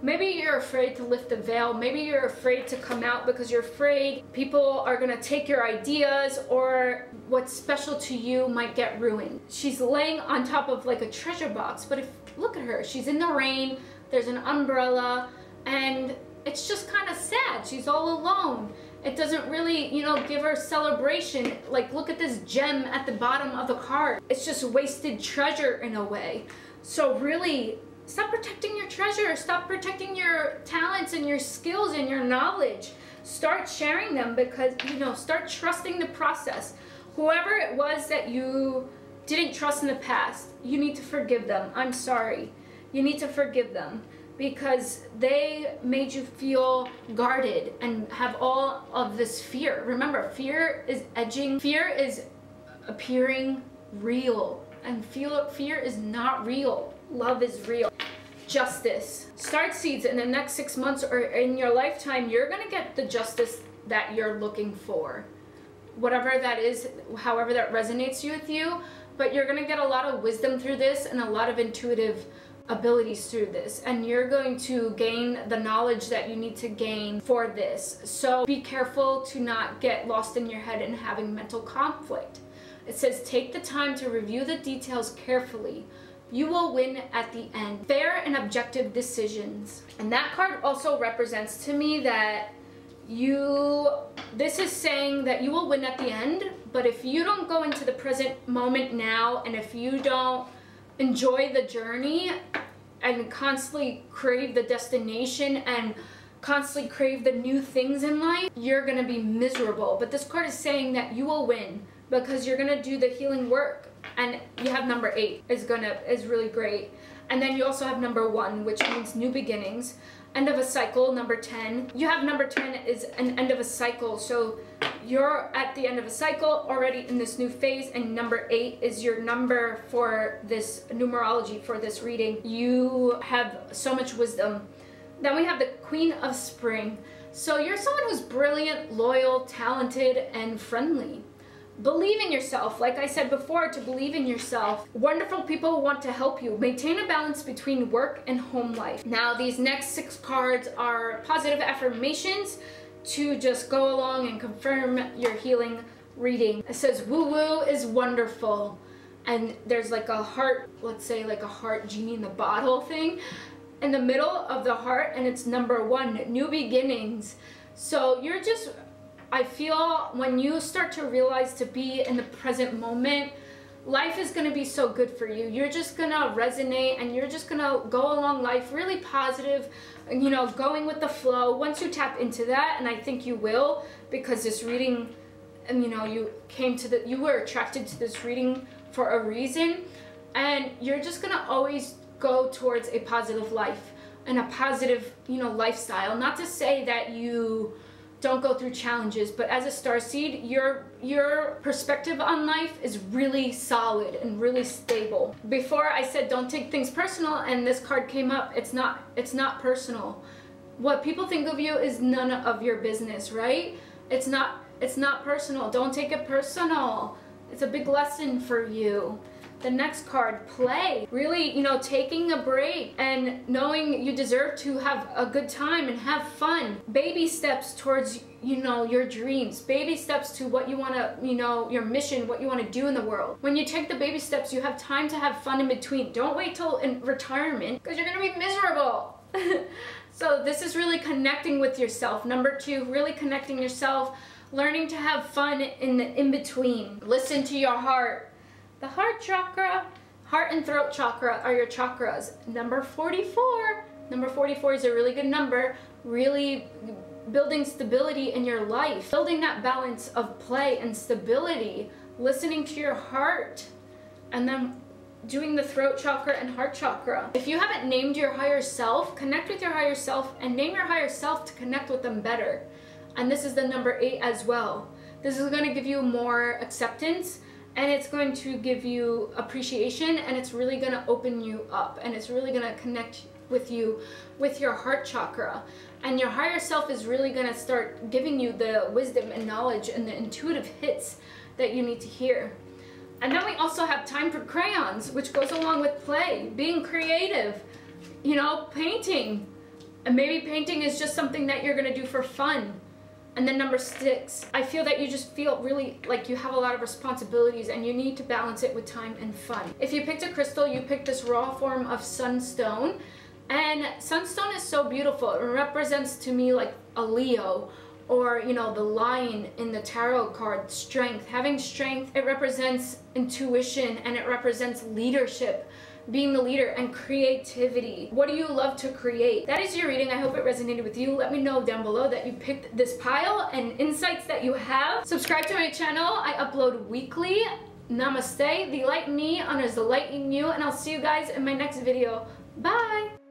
Maybe you're afraid to lift the veil. Maybe you're afraid to come out because you're afraid people are gonna take your ideas or what's special to you might get ruined. She's laying on top of like a treasure box, but look at her. She's in the rain, there's an umbrella, and it's just kind of sad. She's all alone. It doesn't really, give her celebration. Like, look at this gem at the bottom of the card. It's just wasted treasure in a way. So really, stop protecting your treasure. Stop protecting your talents and your skills and your knowledge. Start sharing them because, start trusting the process. Whoever it was that you didn't trust in the past, you need to forgive them. I'm sorry. You need to forgive them because they made you feel guarded and have all of this fear. Remember, fear is appearing real, and fear is not real. Love is real. Justice. Starseeds, in the next 6 months or in your lifetime, you're gonna get the justice that you're looking for. Whatever that is, however that resonates with you, but you're gonna get a lot of wisdom through this and a lot of intuitive abilities through this, and you're going to gain the knowledge that you need to gain for this. So be careful to not get lost in your head and having mental conflict. It says take the time to review the details carefully. You will win at the end. Fair and objective decisions. And that card also represents to me that this is saying that you will win at the end, but if you don't go into the present moment now, and if you don't enjoy the journey and constantly crave the destination and constantly crave the new things in life, you're gonna be miserable. But this card is saying that you will win because you're gonna do the healing work. And you have number 8 is really great. And then you also have number 1, which means new beginnings. End of a cycle, number 10. You have number 10 is an end of a cycle. So you're at the end of a cycle already in this new phase, and number 8 is your number for this numerology, for this reading. You have so much wisdom. Then we have the Queen of Spring. So you're someone who's brilliant, loyal, talented, and friendly. Believe in yourself. Like I said before, to believe in yourself. Wonderful people want to help you. Maintain a balance between work and home life. Now, these next 6 cards are positive affirmations to just go along and confirm your healing reading. It says, woo-woo is wonderful. And there's like a heart, let's say like a heart genie in the bottle thing in the middle of the heart, and it's number 1, new beginnings. So I feel when you start to realize to be in the present moment, life is going to be so good for you. You're just going to resonate, and you're just going to go along life really positive, going with the flow. Once you tap into that, and I think you will, because this reading, and you were attracted to this reading for a reason, and you're just going to always go towards a positive life and a positive, lifestyle. Not to say that you don't go through challenges, but as a starseed, your perspective on life is really solid and really stable. Before I said don't take things personal, and this card came up. It's not personal. What people think of you is none of your business, right? It's not personal. Don't take it personal. It's a big lesson for you. The next card, play. Really, you know, taking a break and knowing you deserve to have a good time and have fun. Baby steps towards, you know, your dreams. Baby steps to what you want to, you know, your mission, what you want to do in the world. When you take the baby steps, you have time to have fun in between. Don't wait till in retirement because you're going to be miserable. So this is really connecting with yourself. Number 2, really connecting yourself, learning to have fun in the in-between. Listen to your heart. The heart chakra, heart and throat chakra are your chakras. Number 44. Number 44 is a really good number. Really building stability in your life. Building that balance of play and stability. Listening to your heart. And then doing the throat chakra and heart chakra. If you haven't named your higher self, connect with your higher self and name your higher self to connect with them better. And this is the number 8 as well. This is going to give you more acceptance, and it's going to give you appreciation, and it's really going to open you up, and it's really going to connect with you with your heart chakra. And your higher self is really going to start giving you the wisdom and knowledge and the intuitive hits that you need to hear. And then we also have time for crayons, which goes along with play, being creative, you know, painting. And maybe painting is just something that you're going to do for fun. And then number 6, I feel that you just feel really like you have a lot of responsibilities and you need to balance it with time and fun. If you picked a crystal, you picked this raw form of sunstone. And sunstone is so beautiful. It represents to me like a Leo, or, you know, the lion in the tarot card, strength. Having strength, it represents intuition and it represents leadership. Being the leader and creativity. What do you love to create? That is your reading. I hope it resonated with you. Let me know down below that you picked this pile and insights that you have. Subscribe to my channel. I upload weekly. Namaste. The light in me honors the light in you, and I'll see you guys in my next video. Bye.